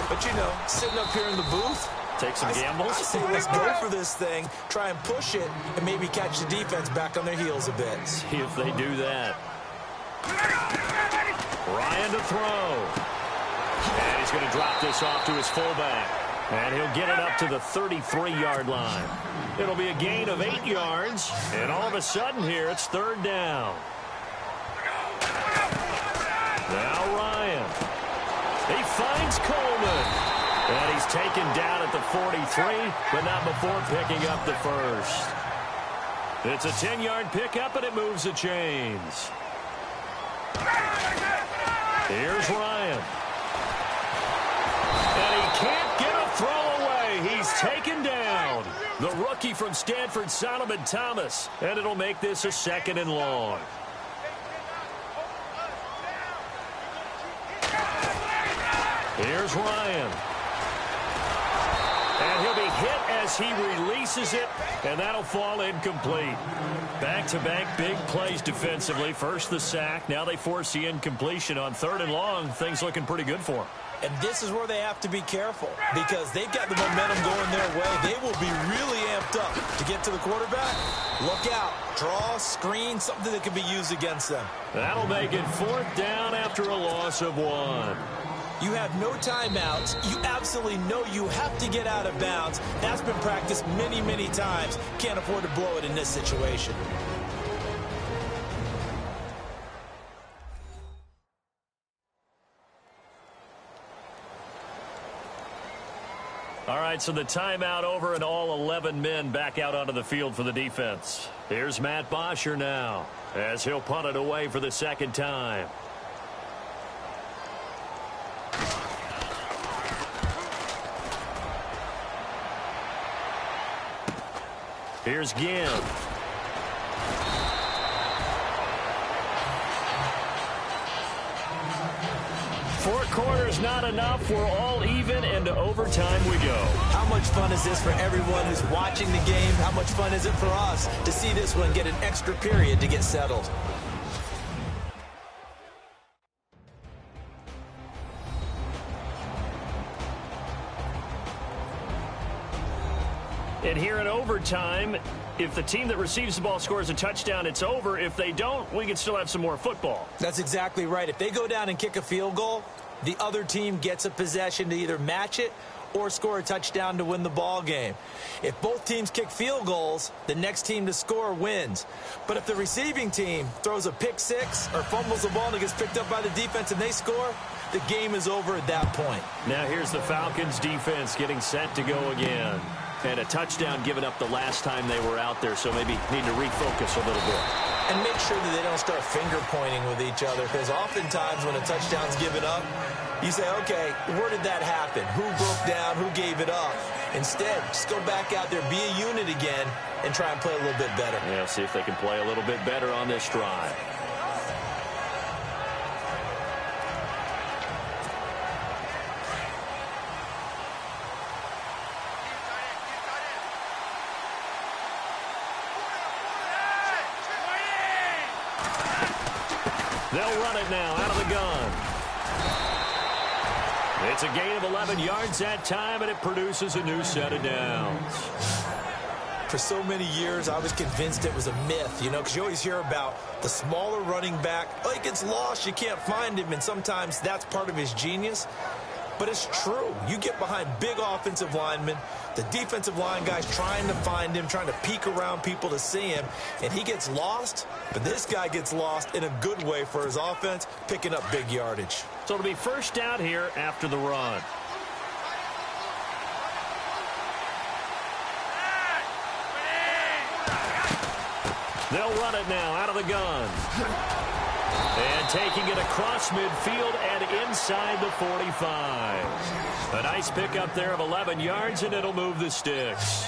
But, you know, sitting up here in the booth, take some gambles. I say let's go for this thing, try and push it, and maybe catch the defense back on their heels a bit. See if they do that. Ryan to throw. And he's going to drop this off to his fullback. And he'll get it up to the 33-yard line. It'll be a gain of 8 yards. And all of a sudden here, it's third down. Now Ryan. He finds Coleman. And he's taken down at the 43, but not before picking up the first. It's a 10-yard pickup, and it moves the chains. Here's Ryan. And he can't get a throw away. He's taken down. The rookie from Stanford, Solomon Thomas. And it'll make this a 2nd and long. Here's Ryan. And he'll be hit as he releases it, and that'll fall incomplete. Back-to-back big plays defensively. First the sack. Now they force the incompletion on 3rd and long. Things looking pretty good for them. And this is where they have to be careful because they've got the momentum going their way. They will be really amped up to get to the quarterback. Look out. Draw, screen, something that can be used against them. That'll make it 4th down after a loss of 1. You have no timeouts. You absolutely know you have to get out of bounds. That's been practiced many, many times. Can't afford to blow it in this situation. All right, so the timeout over and all 11 men back out onto the field for the defense. Here's Matt Bosher now as he'll punt it away for the 2nd time. Here's Ginn. 4 quarters not enough. We're all even, and to overtime we go. How much fun is this for everyone who's watching the game? How much fun is it for us to see this one get an extra period to get settled? And here in overtime, if the team that receives the ball scores a touchdown, it's over. If they don't, we can still have some more football. That's exactly right. If they go down and kick a field goal, the other team gets a possession to either match it or score a touchdown to win the ball game. If both teams kick field goals, the next team to score wins. But if the receiving team throws a pick six or fumbles the ball and it gets picked up by the defense and they score, the game is over at that point. Now here's the Falcons defense getting set to go again. And a touchdown given up the last time they were out there, so maybe need to refocus a little bit. And make sure that they don't start finger pointing with each other, because oftentimes when a touchdown's given up, you say, okay, where did that happen? Who broke down? Who gave it up? Instead, just go back out there, be a unit again, and try and play a little bit better. Yeah, see if they can play a little bit better on this drive. They'll run it now out of the gun. It's a gain of 11 yards that time, and it produces a new set of downs. For so many years, I was convinced it was a myth, you know, because you always hear about the smaller running back. Oh, he gets lost, you can't find him, and sometimes that's part of his genius. But it's true. You get behind big offensive linemen, the defensive line guys trying to find him, trying to peek around people to see him, and he gets lost. But this guy gets lost in a good way for his offense, picking up big yardage. So it'll be first down here after the run. They'll run it now out of the gun. And taking it across midfield and inside the 45. A nice pickup there of 11 yards, and it'll move the sticks.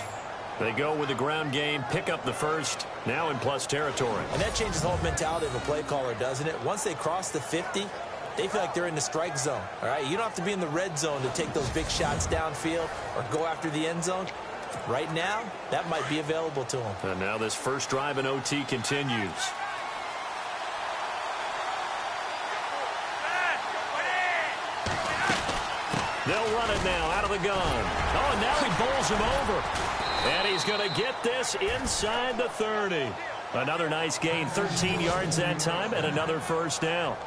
They go with the ground game, pick up the first, now in plus territory. And that changes the whole mentality of a play caller, doesn't it? Once they cross the 50, they feel like they're in the strike zone. All right, you don't have to be in the red zone to take those big shots downfield or go after the end zone. Right now, that might be available to them. And now this first drive in OT continues. They'll run it now out of the gun. Oh, and now he bowls him over. And he's going to get this inside the 30. Another nice gain, 13 yards that time, and another first down.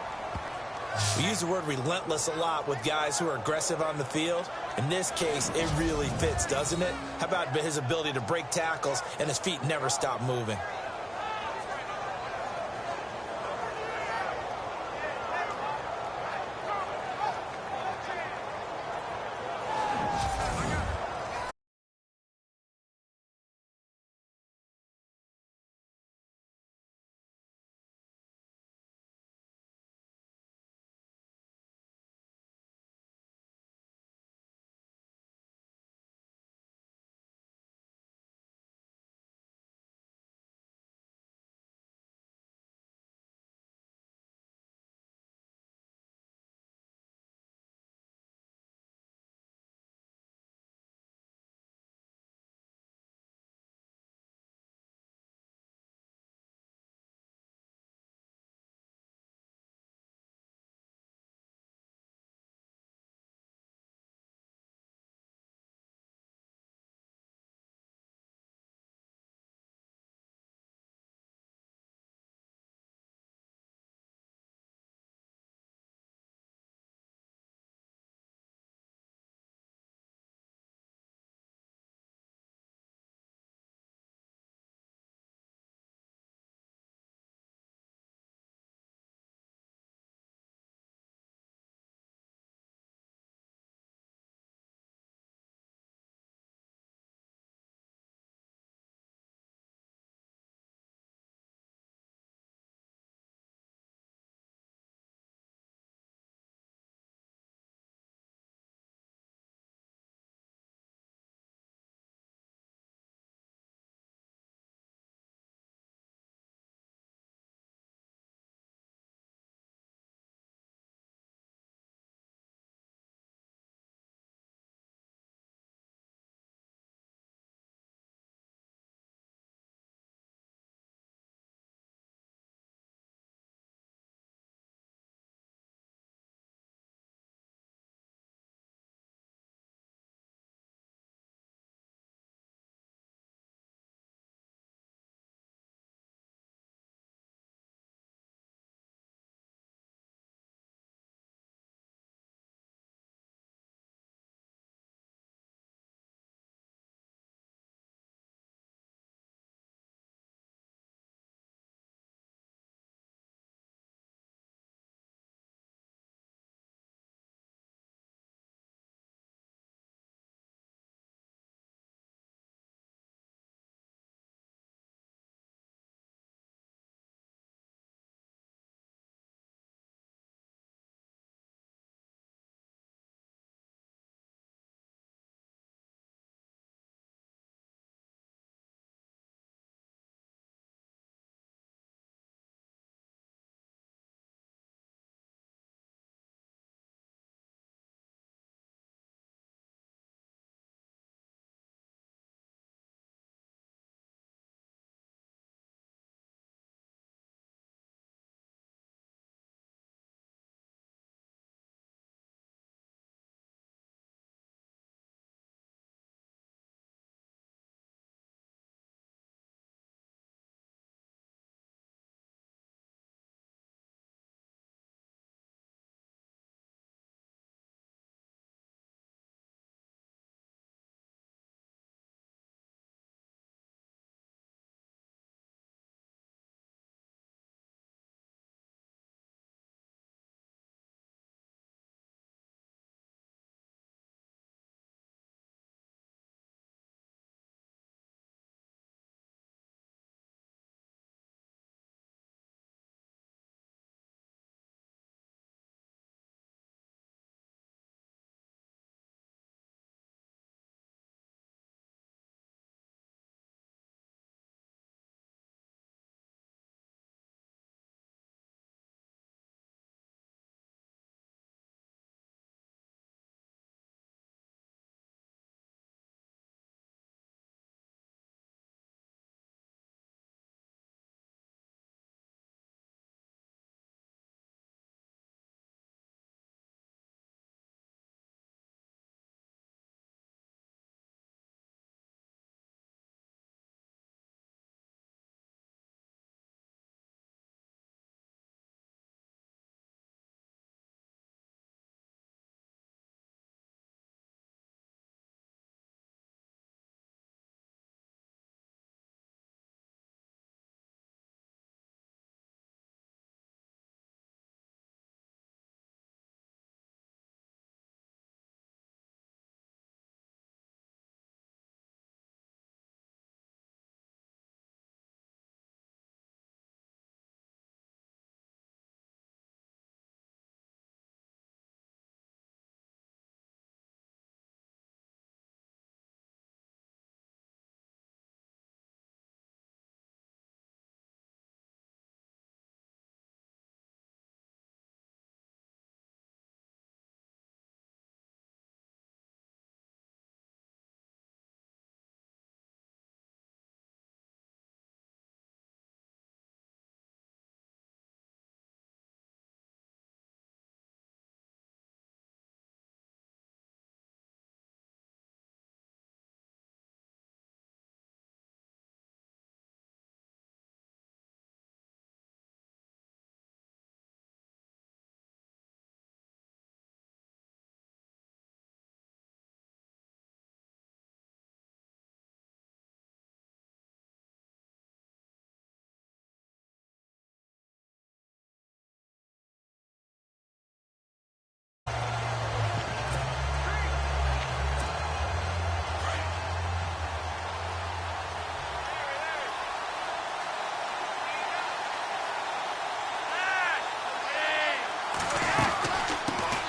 We use the word relentless a lot with guys who are aggressive on the field. In this case, it really fits, doesn't it? How about his ability to break tackles and his feet never stop moving?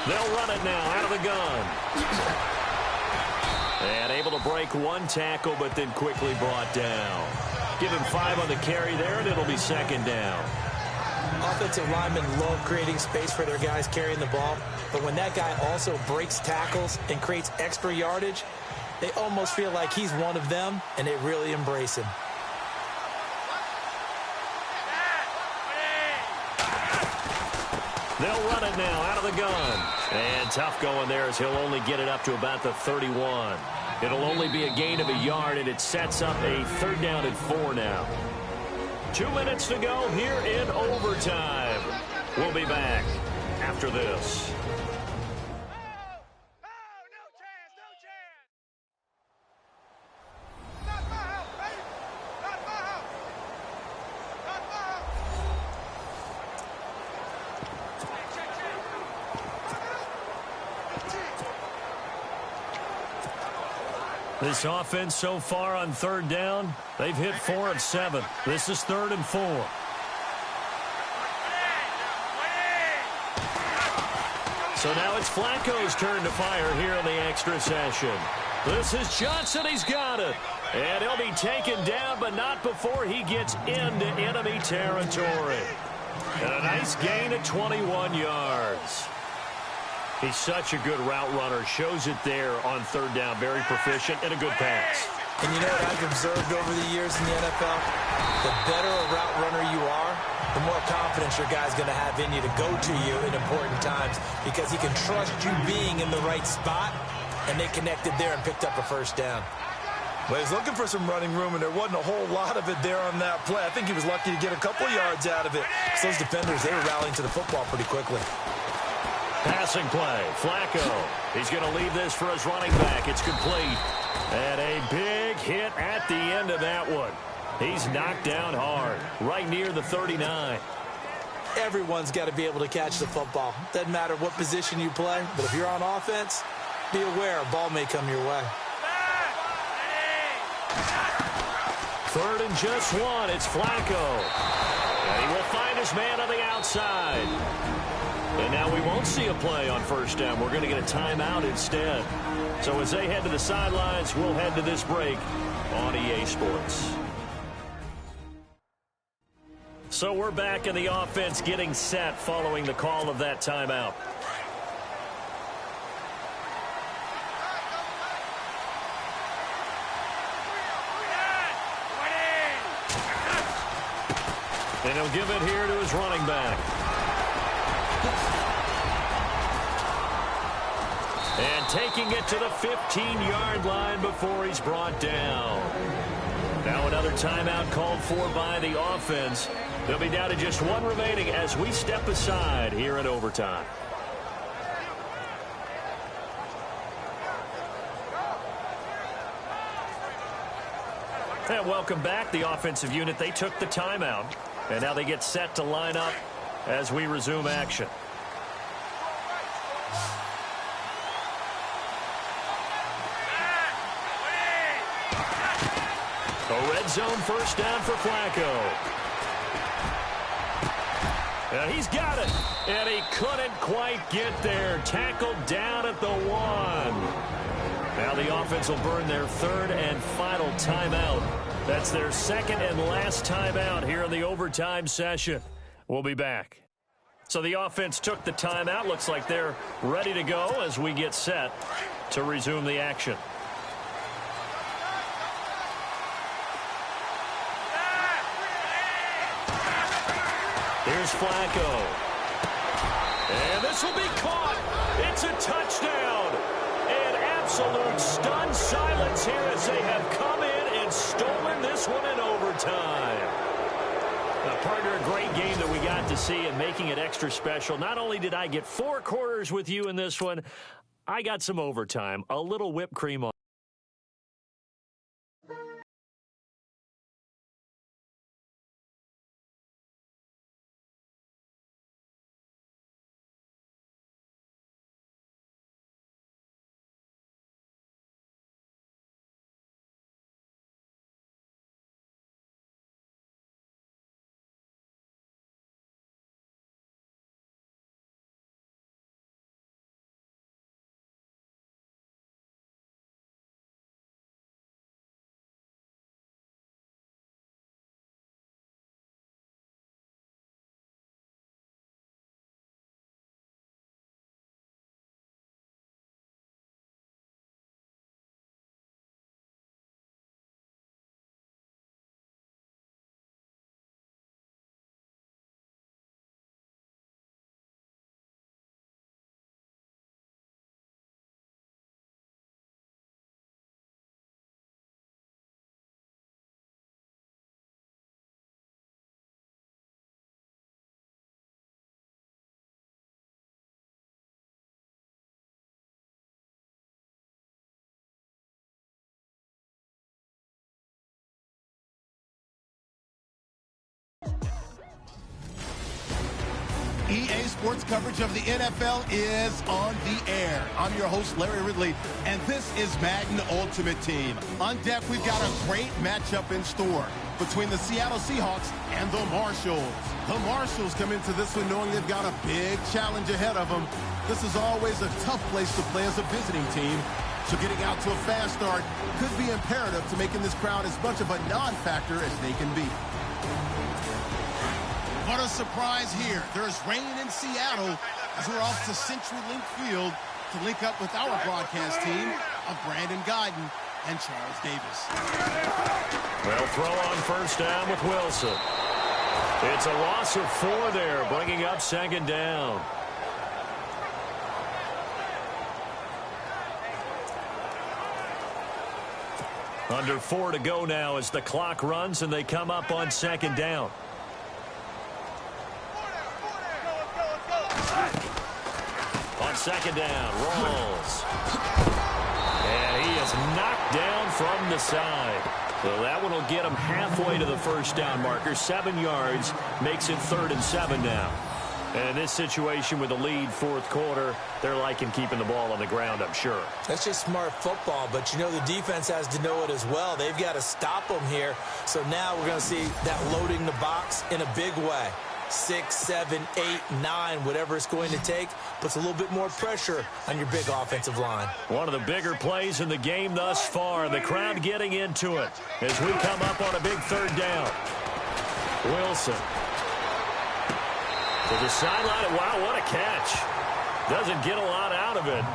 They'll run it now out of the gun. And able to break one tackle, but then quickly brought down. Give him 5 on the carry there, and it'll be second down. Offensive linemen love creating space for their guys carrying the ball, but when that guy also breaks tackles and creates extra yardage, they almost feel like he's one of them, and they really embrace him. They'll run it now out of the gun. And tough going there as he'll only get it up to about the 31. It'll only be a gain of a yard, and it sets up a 3rd down and 4 now. 2 minutes to go here in overtime. We'll be back after this. This offense so far on 3rd down, they've hit 4 of 7. This is 3rd and 4. So now it's Flacco's turn to fire here in the extra session. This is Johnson. He's got it. And he'll be taken down, but not before he gets into enemy territory. And a nice gain at 21 yards. He's such a good route runner. Shows it there on 3rd down. Very proficient and a good pass. And you know what I've observed over the years in the NFL? The better a route runner you are, the more confidence your guy's going to have in you to go to you in important times because he can trust you being in the right spot, and they connected there and picked up a 1st down. Well, he's looking for some running room, and there wasn't a whole lot of it there on that play. I think he was lucky to get a couple yards out of it. So those defenders, they were rallying to the football pretty quickly. Passing play. Flacco. He's going to leave this for his running back. It's complete. And a big hit at the end of that one. He's knocked down hard, right near the 39. Everyone's got to be able to catch the football. Doesn't matter what position you play, but if you're on offense, be aware a ball may come your way. 3rd and just 1. It's Flacco. And he will find his man on the outside. And now we won't see a play on 1st down. We're going to get a timeout instead. So as they head to the sidelines, we'll head to this break on EA Sports. So we're back in the offense getting set following the call of that timeout. And he'll give it here to his running back. And taking it to the 15-yard line before he's brought down. Now another timeout called for by the offense. They'll be down to just 1 remaining as we step aside here in overtime. And welcome back, the offensive unit. They took the timeout, and now they get set to line up as we resume action. A red zone 1st down for Flacco. And he's got it. And he couldn't quite get there. Tackled down at the 1. Now the offense will burn their 3rd and final timeout. That's their 2nd and last timeout here in the overtime session. We'll be back. So the offense took the timeout. Looks like they're ready to go as we get set to resume the action. Here's Flacco. And this will be caught. It's a touchdown. An absolute stunned silence here as they have come in and stolen this one in overtime. Partner, a great game that we got to see and making it extra special. Not only did I get 4 quarters with you in this one, I got some overtime. A little whipped cream on EA Sports coverage of the NFL is on the air. I'm your host, Larry Ridley, and this is Madden Ultimate Team. On deck, we've got a great matchup in store between the Seattle Seahawks and the Marshalls. The Marshalls come into this one knowing they've got a big challenge ahead of them. This is always a tough place to play as a visiting team, so getting out to a fast start could be imperative to making this crowd as much of a non-factor as they can be. What a surprise here. There's rain in Seattle as we're off to CenturyLink Field to link up with our broadcast team of Brandon Guyton and Charles Davis. Well, throw on first down with Wilson. It's a loss of 4 there, bringing up second down. Under 4 to go now as the clock runs and they come up on second down. On second down, Rawls. And he is knocked down from the side. So that one will get him halfway to the first down marker. 7 yards makes it 3rd and 7 now. And in this situation with the lead fourth quarter, they're liking keeping the ball on the ground, I'm sure. That's just smart football, but you know the defense has to know it as well. They've got to stop them here. So now we're going to see that loading the box in a big way. 6, 7, 8, 9, whatever it's going to take, puts a little bit more pressure on your big offensive line. One of the bigger plays in the game thus far. The crowd getting into it as we come up on a big 3rd down. Wilson. To the sideline. Wow, what a catch. Doesn't get a lot out of it,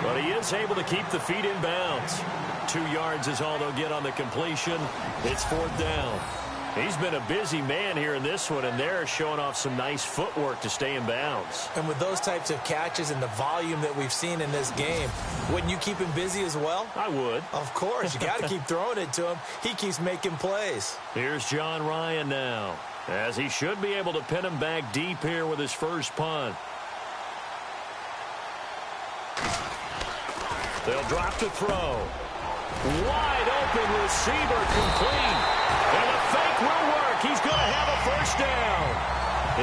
but he is able to keep the feet in bounds. 2 yards is all they'll get on the completion. It's 4th down. He's been a busy man here in this one, and they're showing off some nice footwork to stay in bounds. And with those types of catches and the volume that we've seen in this game, wouldn't you keep him busy as well? I would. Of course. You got to keep throwing it to him. He keeps making plays. Here's John Ryan now, as he should be able to pin him back deep here with his first punt. They'll drop to throw. Wide open receiver complete. And the fake will work. He's going to have a first down.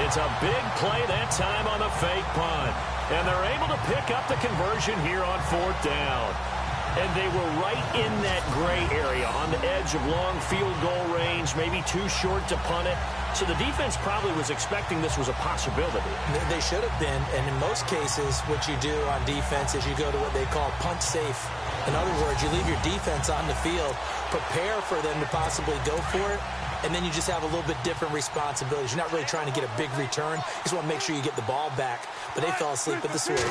It's a big play that time on the fake punt. And they're able to pick up the conversion here on 4th down. And they were right in that gray area on the edge of long field goal range, maybe too short to punt it. So the defense probably was expecting this was a possibility. They should have been. And in most cases, what you do on defense is you go to what they call punt safe. In other words, you leave your defense on the field, prepare for them to possibly go for it, and then you just have a little bit different responsibilities. You're not really trying to get a big return. You just want to make sure you get the ball back. But they fell asleep at the switch.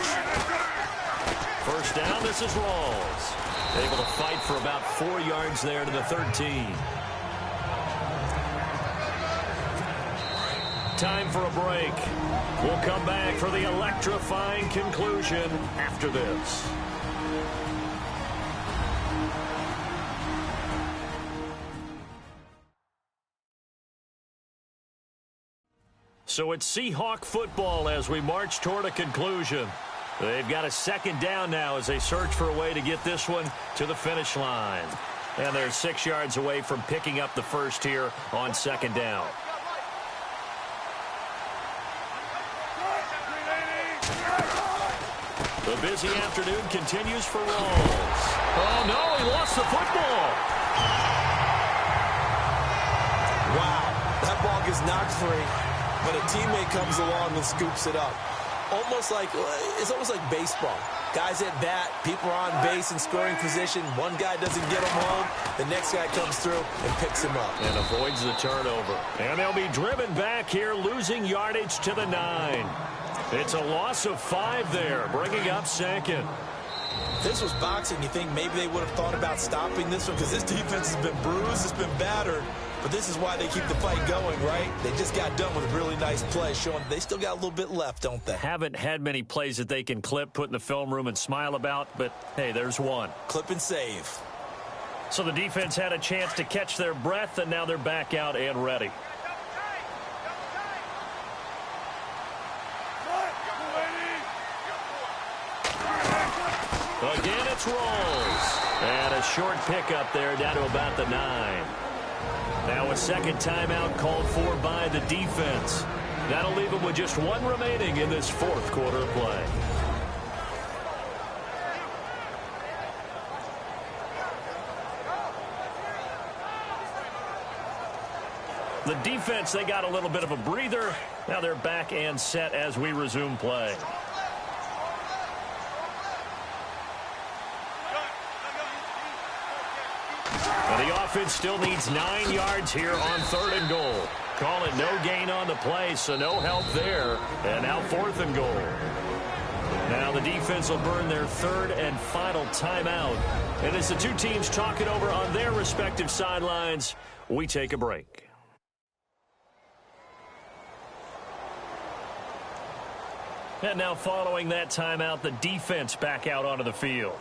First down, this is Rawls. Able to fight for about 4 yards there to the 13. Time for a break. We'll come back for the electrifying conclusion after this. So it's Seahawk football as we march toward a conclusion. They've got a second down now as they search for a way to get this one to the finish line. And they're 6 yards away from picking up the first here on second down. The busy afternoon continues for Rawls. Oh, no, he lost the football. Wow, that ball gets knocked free. But a teammate comes along and scoops it up. It's almost like baseball. Guys at bat, people are on base in scoring position. One guy doesn't get him home. The next guy comes through and picks him up. And avoids the turnover. And they'll be driven back here, losing yardage to the 9. It's a loss of 5 there, bringing up second. If this was boxing, you think maybe they would have thought about stopping this one because this defense has been bruised, it's been battered. But this is why they keep the fight going, right? They just got done with a really nice play, showing they still got a little bit left, don't they? Haven't had many plays that they can clip, put in the film room, and smile about, but, hey, there's one. Clip and save. So the defense had a chance to catch their breath, and now they're back out and ready. Again, it's Rawls. And a short pickup there down to about the 9. Now a second timeout called for by the defense. That'll leave them with just one remaining in this fourth quarter of play. The defense, they got a little bit of a breather. Now they're back and set as we resume play. And the offense still needs 9 yards here on 3rd and goal. Call it no gain on the play, so no help there. And now 4th and goal. Now the defense will burn their 3rd and final timeout. And as the two teams talk it over on their respective sidelines, we take a break. And now following that timeout, the defense back out onto the field.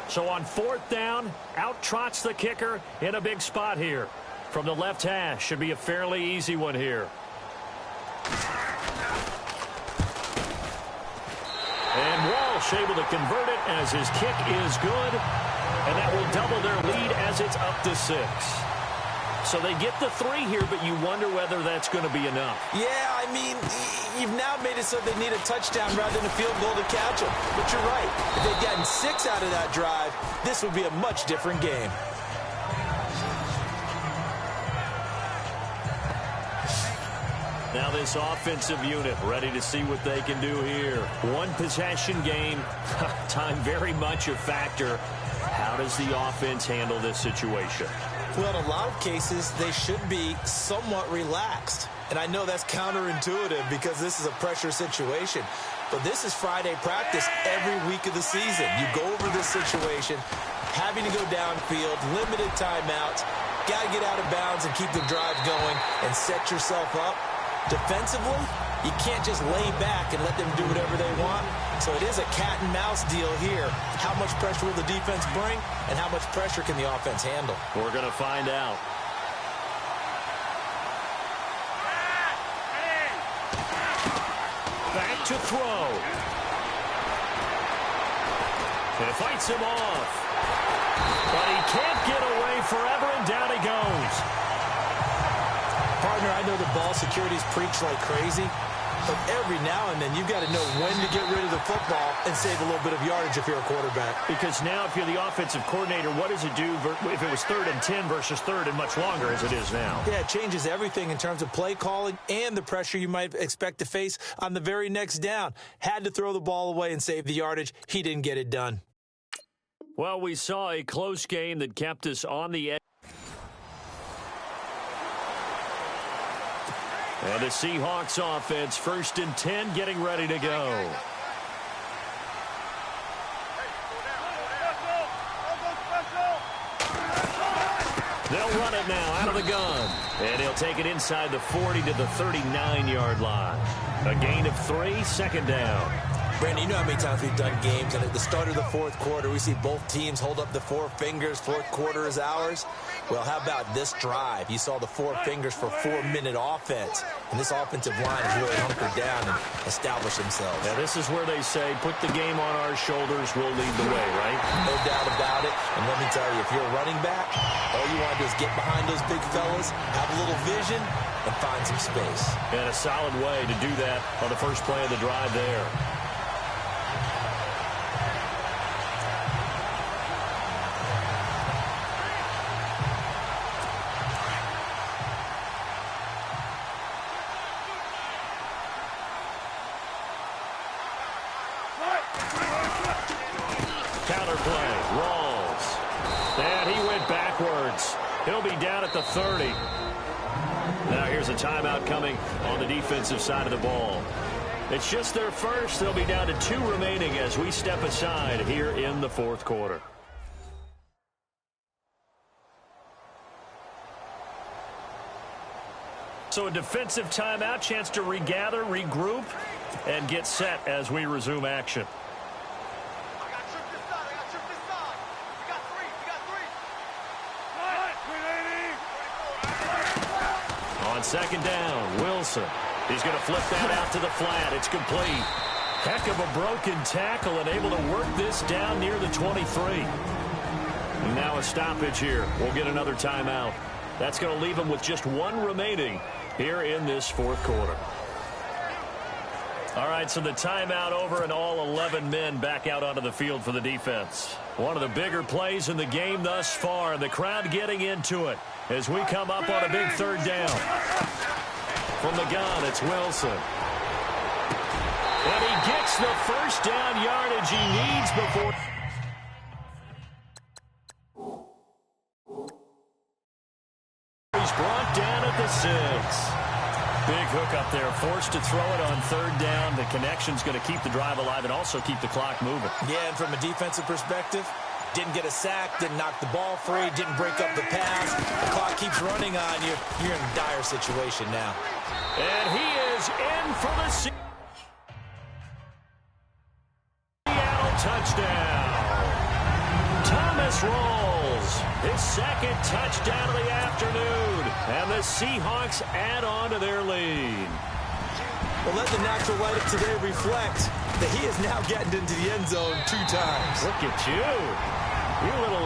So on 4th down, out trots the kicker in a big spot here. From the left hash, should be a fairly easy one here. And Walsh able to convert it as his kick is good. And that will double their lead as it's up to 6. So they get the 3 here, but you wonder whether that's going to be enough. Yeah, I mean, you've now made it so they need a touchdown rather than a field goal to catch them. But you're right. If they'd gotten 6 out of that drive, this would be a much different game. Now this offensive unit ready to see what they can do here. One possession game, time very much a factor. How does the offense handle this situation? Well, in a lot of cases, they should be somewhat relaxed. And I know that's counterintuitive because this is a pressure situation. But this is Friday practice every week of the season. You go over this situation, having to go downfield, limited timeouts, got to get out of bounds and keep the drive going and set yourself up. Defensively, you can't just lay back and let them do whatever they want. So it is a cat and mouse deal here. How much pressure will the defense bring, and how much pressure can the offense handle? We're going to find out. Back to throw. And fights him off. But he can't get away forever, and down he goes. Partner, I know the ball security's preached like crazy, but every now and then you've got to know when to get rid of the football and save a little bit of yardage if you're a quarterback. Because now if you're the offensive coordinator, what does it do if it was 3rd and 10 versus 3rd and much longer as it is now? Yeah, it changes everything in terms of play calling and the pressure you might expect to face on the very next down. Had to throw the ball away and save the yardage. He didn't get it done. Well, we saw a close game that kept us on the edge. And the Seahawks offense, 1st and 10, getting ready to go. They'll run it now out of the gun. And he'll take it inside the 40 to the 39-yard line. A gain of 3, 2nd down. Brandon, you know how many times we've done games, and at the start of the 4th quarter, we see both teams hold up the 4 fingers, 4th quarter is ours. Well, how about this drive? You saw the 4 fingers for 4-minute offense, and this offensive line has really hunkered down and established themselves. Now, this is where they say, put the game on our shoulders, we'll lead the way, right? No doubt about it, and let me tell you, if you're a running back, all you want to do is get behind those big fellas, have a little vision, and find some space. And a solid way to do that on the first play of the drive there. He'll be down at the 30. Now here's a timeout coming on the defensive side of the ball. It's just their first. They'll be down to 2 remaining as we step aside here in the 4th quarter. So a defensive timeout, chance to regather, regroup, and get set as we resume action. On 2nd down, Wilson. He's going to flip that out to the flat. It's complete. Heck of a broken tackle and able to work this down near the 23. And now a stoppage here. We'll get another timeout. That's going to leave them with just one remaining here in this fourth quarter. All right, so the timeout over and all 11 men back out onto the field for the defense. One of the bigger plays in the game thus far. The crowd getting into it as we come up on a big third down. From the gun, it's Wilson. And he gets the first down yardage he needs before. He's brought down at the 6. Big hook up there, forced to throw it on third down. The connection's going to keep the drive alive and also keep the clock moving. Yeah, and from a defensive perspective, didn't get a sack, didn't knock the ball free, didn't break up the pass. The clock keeps running on you. You're in a dire situation now. And he is in for the Seattle touchdown. Thomas rolls his second touchdown of the afternoon. And the Seahawks add on to their lead. Well, let the natural light of today reflect that he is now getting into the end zone 2 times. Look at you. You little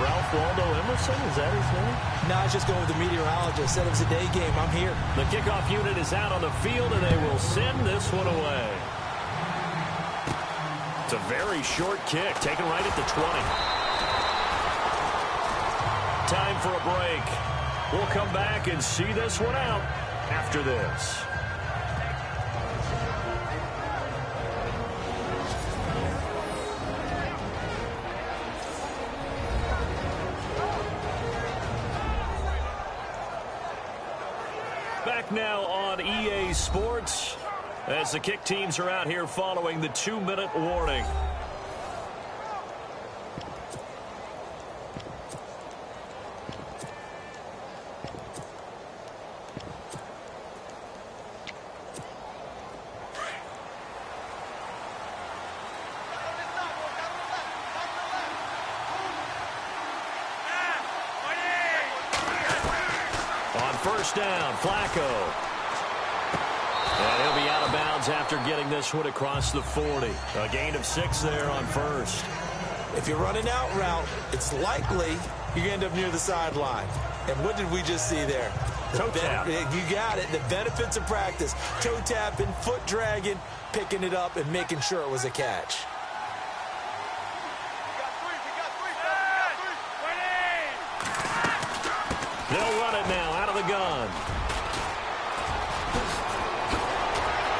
Ralph Waldo Emerson, is that his name? No, I was just going with the meteorologist. Said it was a day game. I'm here. The kickoff unit is out on the field, and they will send this one away. It's a very short kick, taken right at the 20. Time for a break. We'll come back and see this one out after this. Back now on EA Sports as the kick teams are out here following the 2-minute warning. First down, Flacco. And he'll be out of bounds after getting this one across the 40. A gain of 6 there on first. If you're running out route, it's likely you end up near the sideline. And what did we just see there? Toe tap. You got it. The benefits of practice. Toe tapping, foot dragging, picking it up, and making sure it was a catch. They'll run it now out of the gun.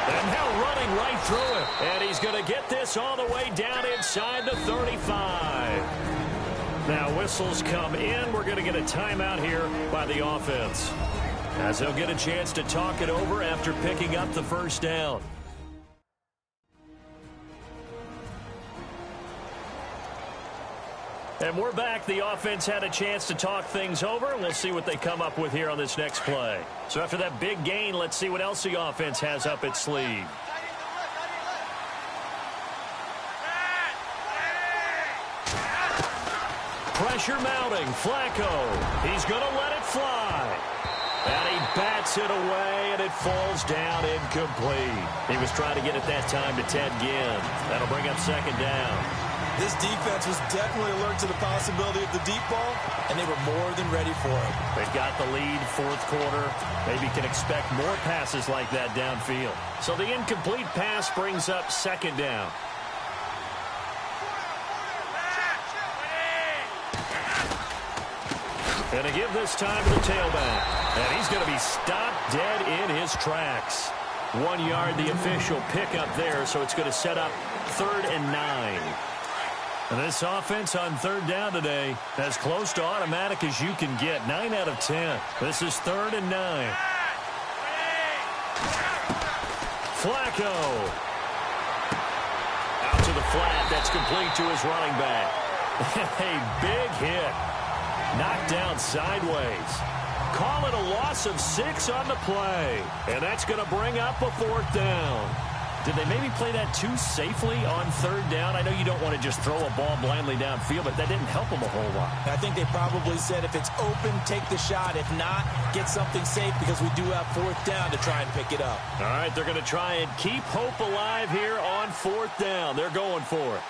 And now running right through it. And he's going to get this all the way down inside the 35. Now whistles come in. We're going to get a timeout here by the offense, as they'll get a chance to talk it over after picking up the first down. And we're back. The offense had a chance to talk things over. We'll see what they come up with here on this next play. So after that big gain, let's see what else the offense has up its sleeve. Pressure mounting. Flacco. He's going to let it fly. And he bats it away, and it falls down incomplete. He was trying to get it that time to Ted Ginn. That'll bring up second down. This defense was definitely alert to the possibility of the deep ball, and they were more than ready for it. They've got the lead, fourth quarter. Maybe can expect more passes like that downfield. So the incomplete pass brings up second down. And to give this time to the tailback. And he's going to be stopped dead in his tracks. 1 yard, the official pickup there, so it's going to set up 3rd and 9. And this offense on third down today, as close to automatic as you can get. 9 out of 10. This is 3rd and 9. Flacco. Out to the flat. That's complete to his running back. A big hit. Knocked down sideways. Call it a loss of 6 on the play. And that's going to bring up a 4th down. Did they maybe play that too safely on third down? I know you don't want to just throw a ball blindly downfield, but that didn't help them a whole lot. I think they probably said if it's open, take the shot. If not, get something safe because we do have fourth down to try and pick it up. All right, they're going to try and keep hope alive here on fourth down. They're going for it.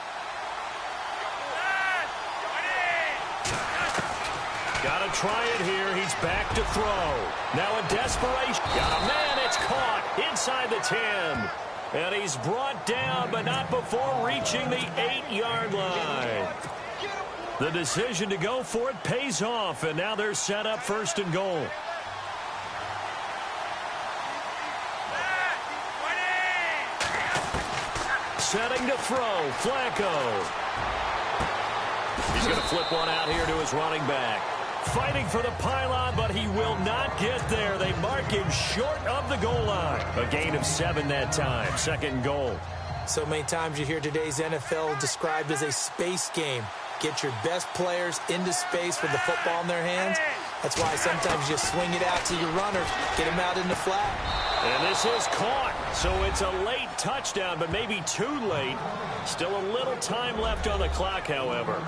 Got to try it here. He's back to throw. Now in desperation. Got a man. It's caught inside the 10. And he's brought down, but not before reaching the 8-yard line. The decision to go for it pays off, and now they're set up first and goal. Setting to throw, Flacco. He's going to flip one out here to his running back. Fighting for the pylon, but he will not get there. They mark him short of the goal line. A gain of 7 that time. Second and goal. So many times you hear today's NFL described as a space game. Get your best players into space with the football in their hands. That's why sometimes you swing it out to your runners, get them out in the flat. And this is caught. So it's a late touchdown, but maybe too late. Still a little time left on the clock, however.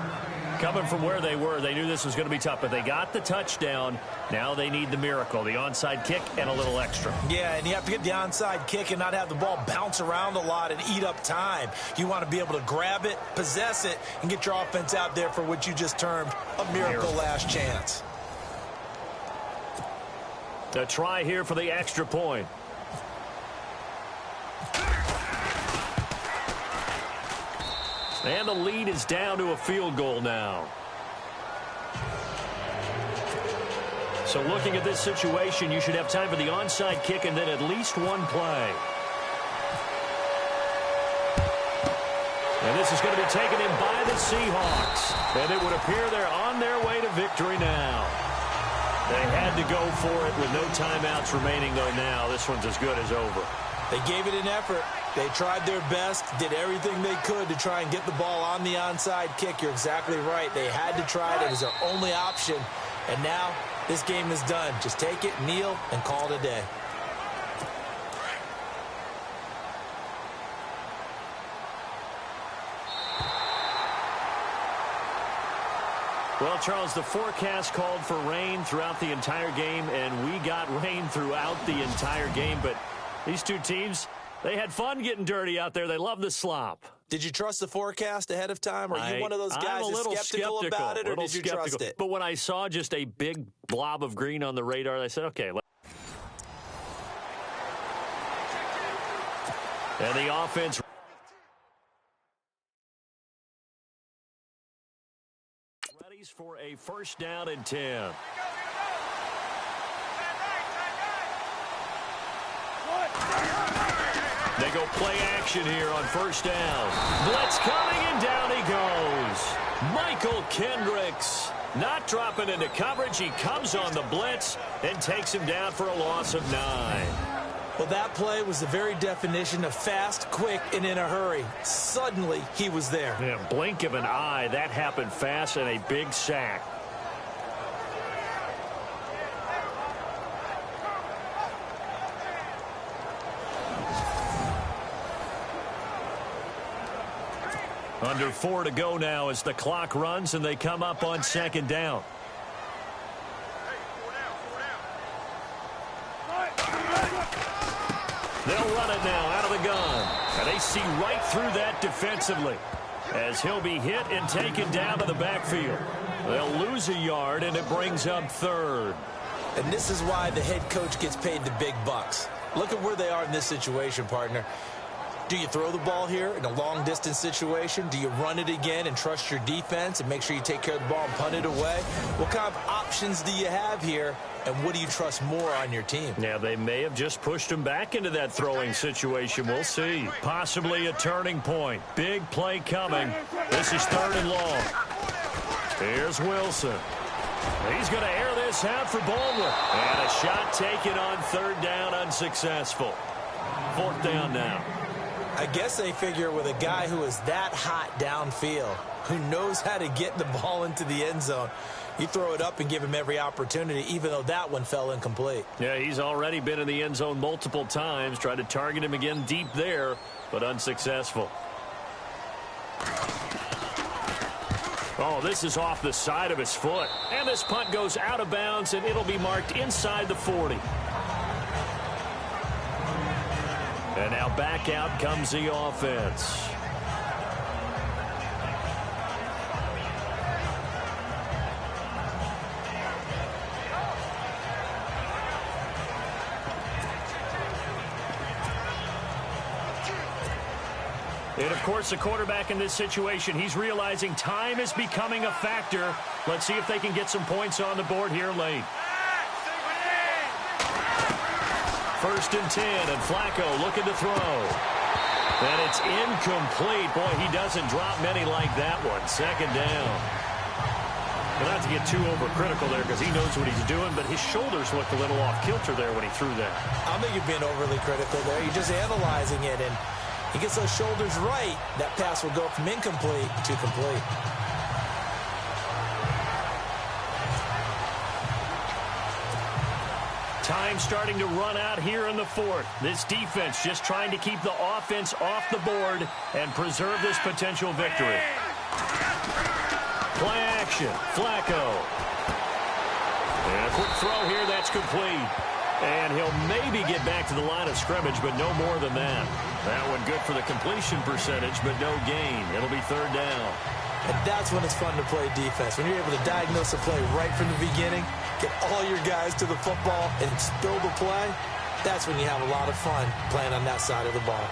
Coming from where they were, they knew this was going to be tough, but they got the touchdown. Now they need the miracle, the onside kick and a little extra. Yeah, and you have to get the onside kick and not have the ball bounce around a lot and eat up time. You want to be able to grab it, possess it, and get your offense out there for what you just termed a miracle last chance. A try here for the extra point. And the lead is down to a field goal now. So looking at this situation, you should have time for the onside kick and then at least one play. And this is going to be taken in by the Seahawks. And it would appear they're on their way to victory now. They had to go for it with no timeouts remaining, though now this one's as good as over. They gave it an effort. They tried their best, did everything they could to try and get the ball on the onside kick. You're exactly right. They had to try it. It was their only option. And now this game is done. Just take it, kneel, and call it a day. Well, Charles, the forecast called for rain throughout the entire game, and we got rain throughout the entire game. But these two teams, they had fun getting dirty out there. They love the slop. Did you trust the forecast ahead of time? Are you one of those guys that's skeptical about it, or did you trust it? But when I saw just a big blob of green on the radar, I said, okay. And the offense ready for a first down and 10. They go play action here on first down. Blitz coming, and down he goes. Michael Kendricks not dropping into coverage. He comes on the blitz and takes him down for a loss of 9. Well, that play was the very definition of fast, quick, and in a hurry. Suddenly, he was there. Yeah, blink of an eye. That happened fast and a big sack. Under 4 to go now as the clock runs and they come up on second down. They'll run it now out of the gun. And they see right through that defensively as he'll be hit and taken down to the backfield. They'll lose a yard and it brings up third. And this is why the head coach gets paid the big bucks. Look at where they are in this situation, partner. Do you throw the ball here in a long-distance situation? Do you run it again and trust your defense and make sure you take care of the ball and punt it away? What kind of options do you have here, and what do you trust more on your team? Yeah, they may have just pushed him back into that throwing situation. We'll see. Possibly a turning point. Big play coming. This is third and long. Here's Wilson. He's going to air this out for Baldwin. And a shot taken on third down, unsuccessful. Fourth down now. I guess they figure with a guy who is that hot downfield, who knows how to get the ball into the end zone, you throw it up and give him every opportunity, even though that one fell incomplete. Yeah, he's already been in the end zone multiple times. Tried to target him again deep there. but unsuccessful. Oh, this is off the side of his foot. And this punt goes out of bounds, and it'll be marked inside the 40. And now back out comes the offense. And, of course, the quarterback in this situation, he's realizing time is becoming a factor. Let's see if they can get some points on the board here late. 1st and 10, and Flacco looking to throw. And it's incomplete. Boy, he doesn't drop many like that one. 2nd down. But not to get too overcritical there because he knows what he's doing, but his shoulders looked a little off kilter there when he threw that. I don't think you're being overly critical there. You're just analyzing it, and he gets those shoulders right, that pass will go from incomplete to complete. Time starting to run out here in the 4th. This defense just trying to keep the offense off the board and preserve this potential victory. Play action, Flacco. And a quick throw here, that's complete. And he'll maybe get back to the line of scrimmage, but no more than that. That one good for the completion percentage, but no gain. It'll be 3rd down. And that's when it's fun to play defense. When you're able to diagnose a play right from the beginning, get all your guys to the football, and spill the play, that's when you have a lot of fun playing on that side of the ball.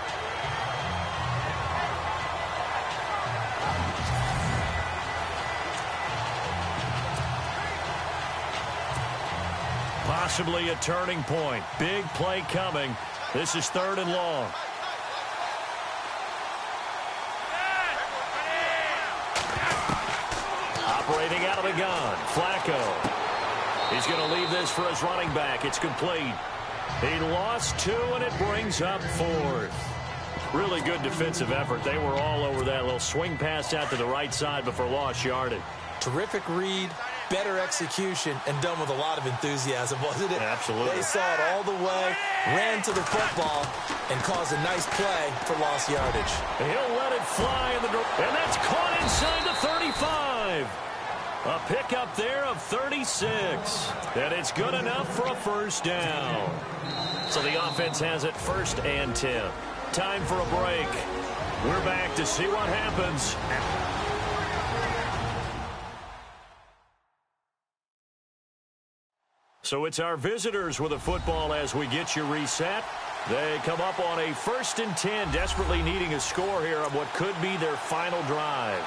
Possibly a turning point. Big play coming. This is 3rd and long. Operating out of the gun, Flacco. He's going to leave this for his running back. It's complete. He lost 2, and it brings up 4th. Really good defensive effort. They were all over that little swing pass out to the right side before lost yardage. Terrific read, better execution, and done with a lot of enthusiasm, wasn't it? Absolutely. They saw it all the way, ran to the football, and caused a nice play for lost yardage. He'll let it fly in the direction, and that's caught inside the 35. A pickup there of 36. And it's good enough for a 1st down. So the offense has it 1st and 10. Time for a break. We're back to see what happens. So it's our visitors with a football as we get you reset. They come up on a 1st and 10, desperately needing a score here on what could be their final drive.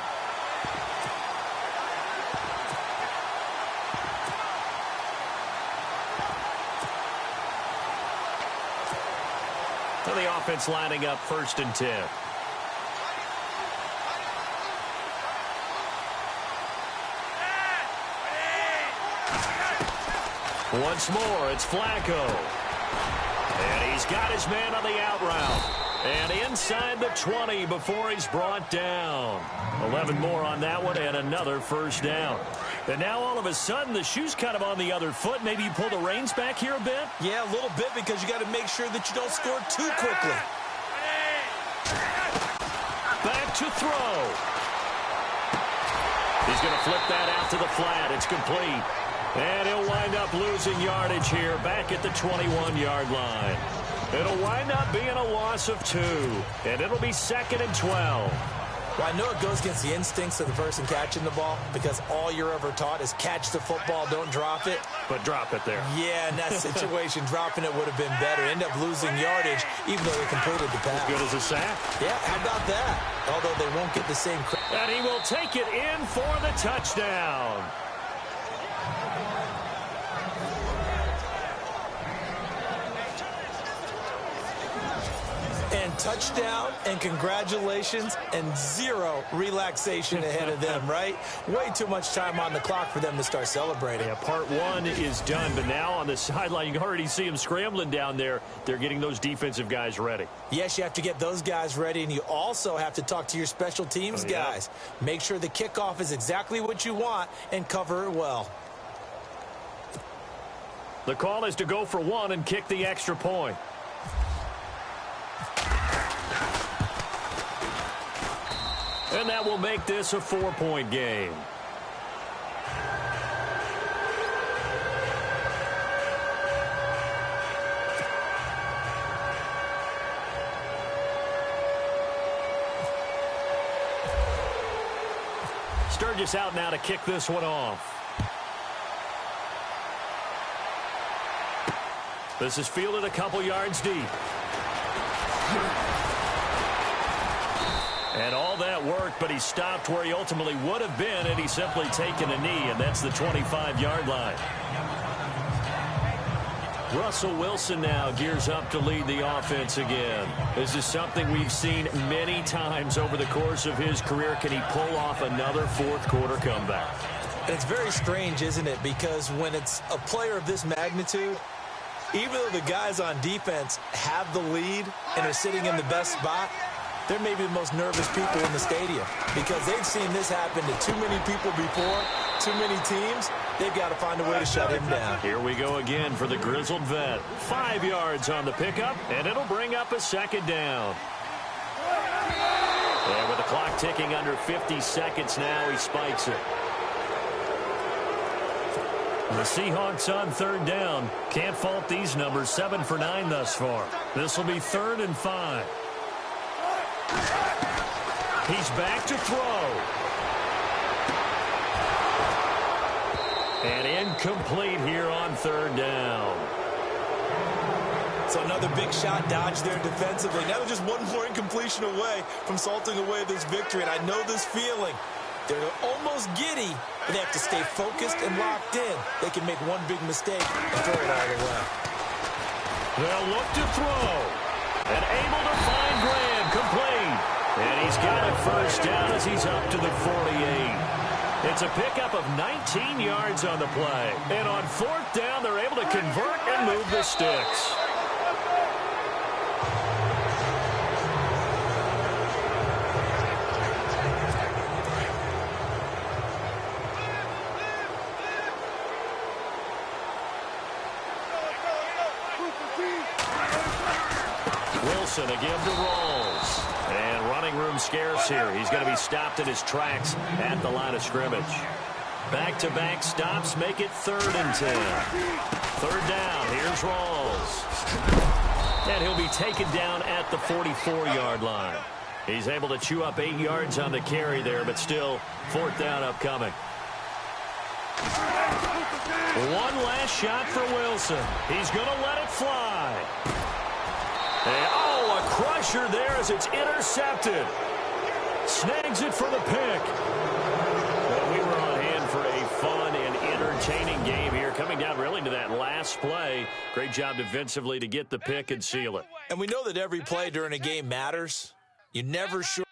So the offense lining up 1st and 10. Once more, it's Flacco. And he's got his man on the out route. And inside the 20 before he's brought down. 11 more on that one and another 1st down. And now all of a sudden the shoe's kind of on the other foot. Maybe you pull the reins back here a bit? Yeah, a little bit because you got to make sure that you don't score too quickly. Back to throw. He's going to flip that out to the flat. It's complete. And he'll wind up losing yardage here back at the 21-yard line. It'll wind up being a loss of 2. And it'll be 2nd and 12. Well, I know it goes against the instincts of the person catching the ball because all you're ever taught is catch the football, don't drop it. But drop it there. Yeah, in that situation, dropping it would have been better. End up losing yardage even though they completed the pass. As good as a sack. Yeah, how about that? Although they won't get the same credit. And he will take it in for the touchdown. And touchdown and congratulations and 0 relaxation ahead of them, right? Way too much time on the clock for them to start celebrating. Yeah, part 1 is done, but now on the sideline, you can already see them scrambling down there. They're getting those defensive guys ready. Yes, you have to get those guys ready, and you also have to talk to your special teams guys. Make sure the kickoff is exactly what you want and cover it well. The call is to go for 1 and kick the extra point. And that will make this a 4-point game. Sturgis out now to kick this one off. This is fielded a couple yards deep. And all that work, but he stopped where he ultimately would have been had he simply taken a knee, and that's the 25-yard line. Russell Wilson now gears up to lead the offense again. This is something we've seen many times over the course of his career. Can he pull off another fourth-quarter comeback? And it's very strange, isn't it? Because when it's a player of this magnitude, even though the guys on defense have the lead and are sitting in the best spot, they're maybe the most nervous people in the stadium because they've seen this happen to too many people before, too many teams. They've got to find a way to shut him down. Here we go again for the grizzled vet. 5 yards on the pickup, and it'll bring up a second down. And with the clock ticking under 50 seconds now, he spikes it. The Seahawks on third down. Can't fault these numbers. 7 for 9 thus far. This will be 3rd and 5. He's back to throw. And incomplete here on third down. So another big shot dodged there defensively. Now they're just one more incompletion away from salting away this victory. And I know this feeling. They're almost giddy, but they have to stay focused and locked in. They can make one big mistake and throw it all the way. They'll look to throw. And able to find Graham, complete. And he's got it first down as he's up to the 48. It's a pickup of 19 yards on the play. And on 4th down, they're able to convert and move the sticks. Wilson again to Rolls. And running room scarce here. He's going to be stopped in his tracks at the line of scrimmage. Back-to-back stops make it 3rd and 10. 3rd down. Here's Rolls. And he'll be taken down at the 44-yard line. He's able to chew up 8 yards on the carry there, but still 4th down upcoming. One last shot for Wilson. He's going to let it fly. And, oh, a crusher there as it's intercepted. Snags it for the pick. Well, we were on hand for a fun and entertaining game here, coming down really to that last play. Great job defensively to get the pick and seal it. And we know that every play during a game matters. You're never sure.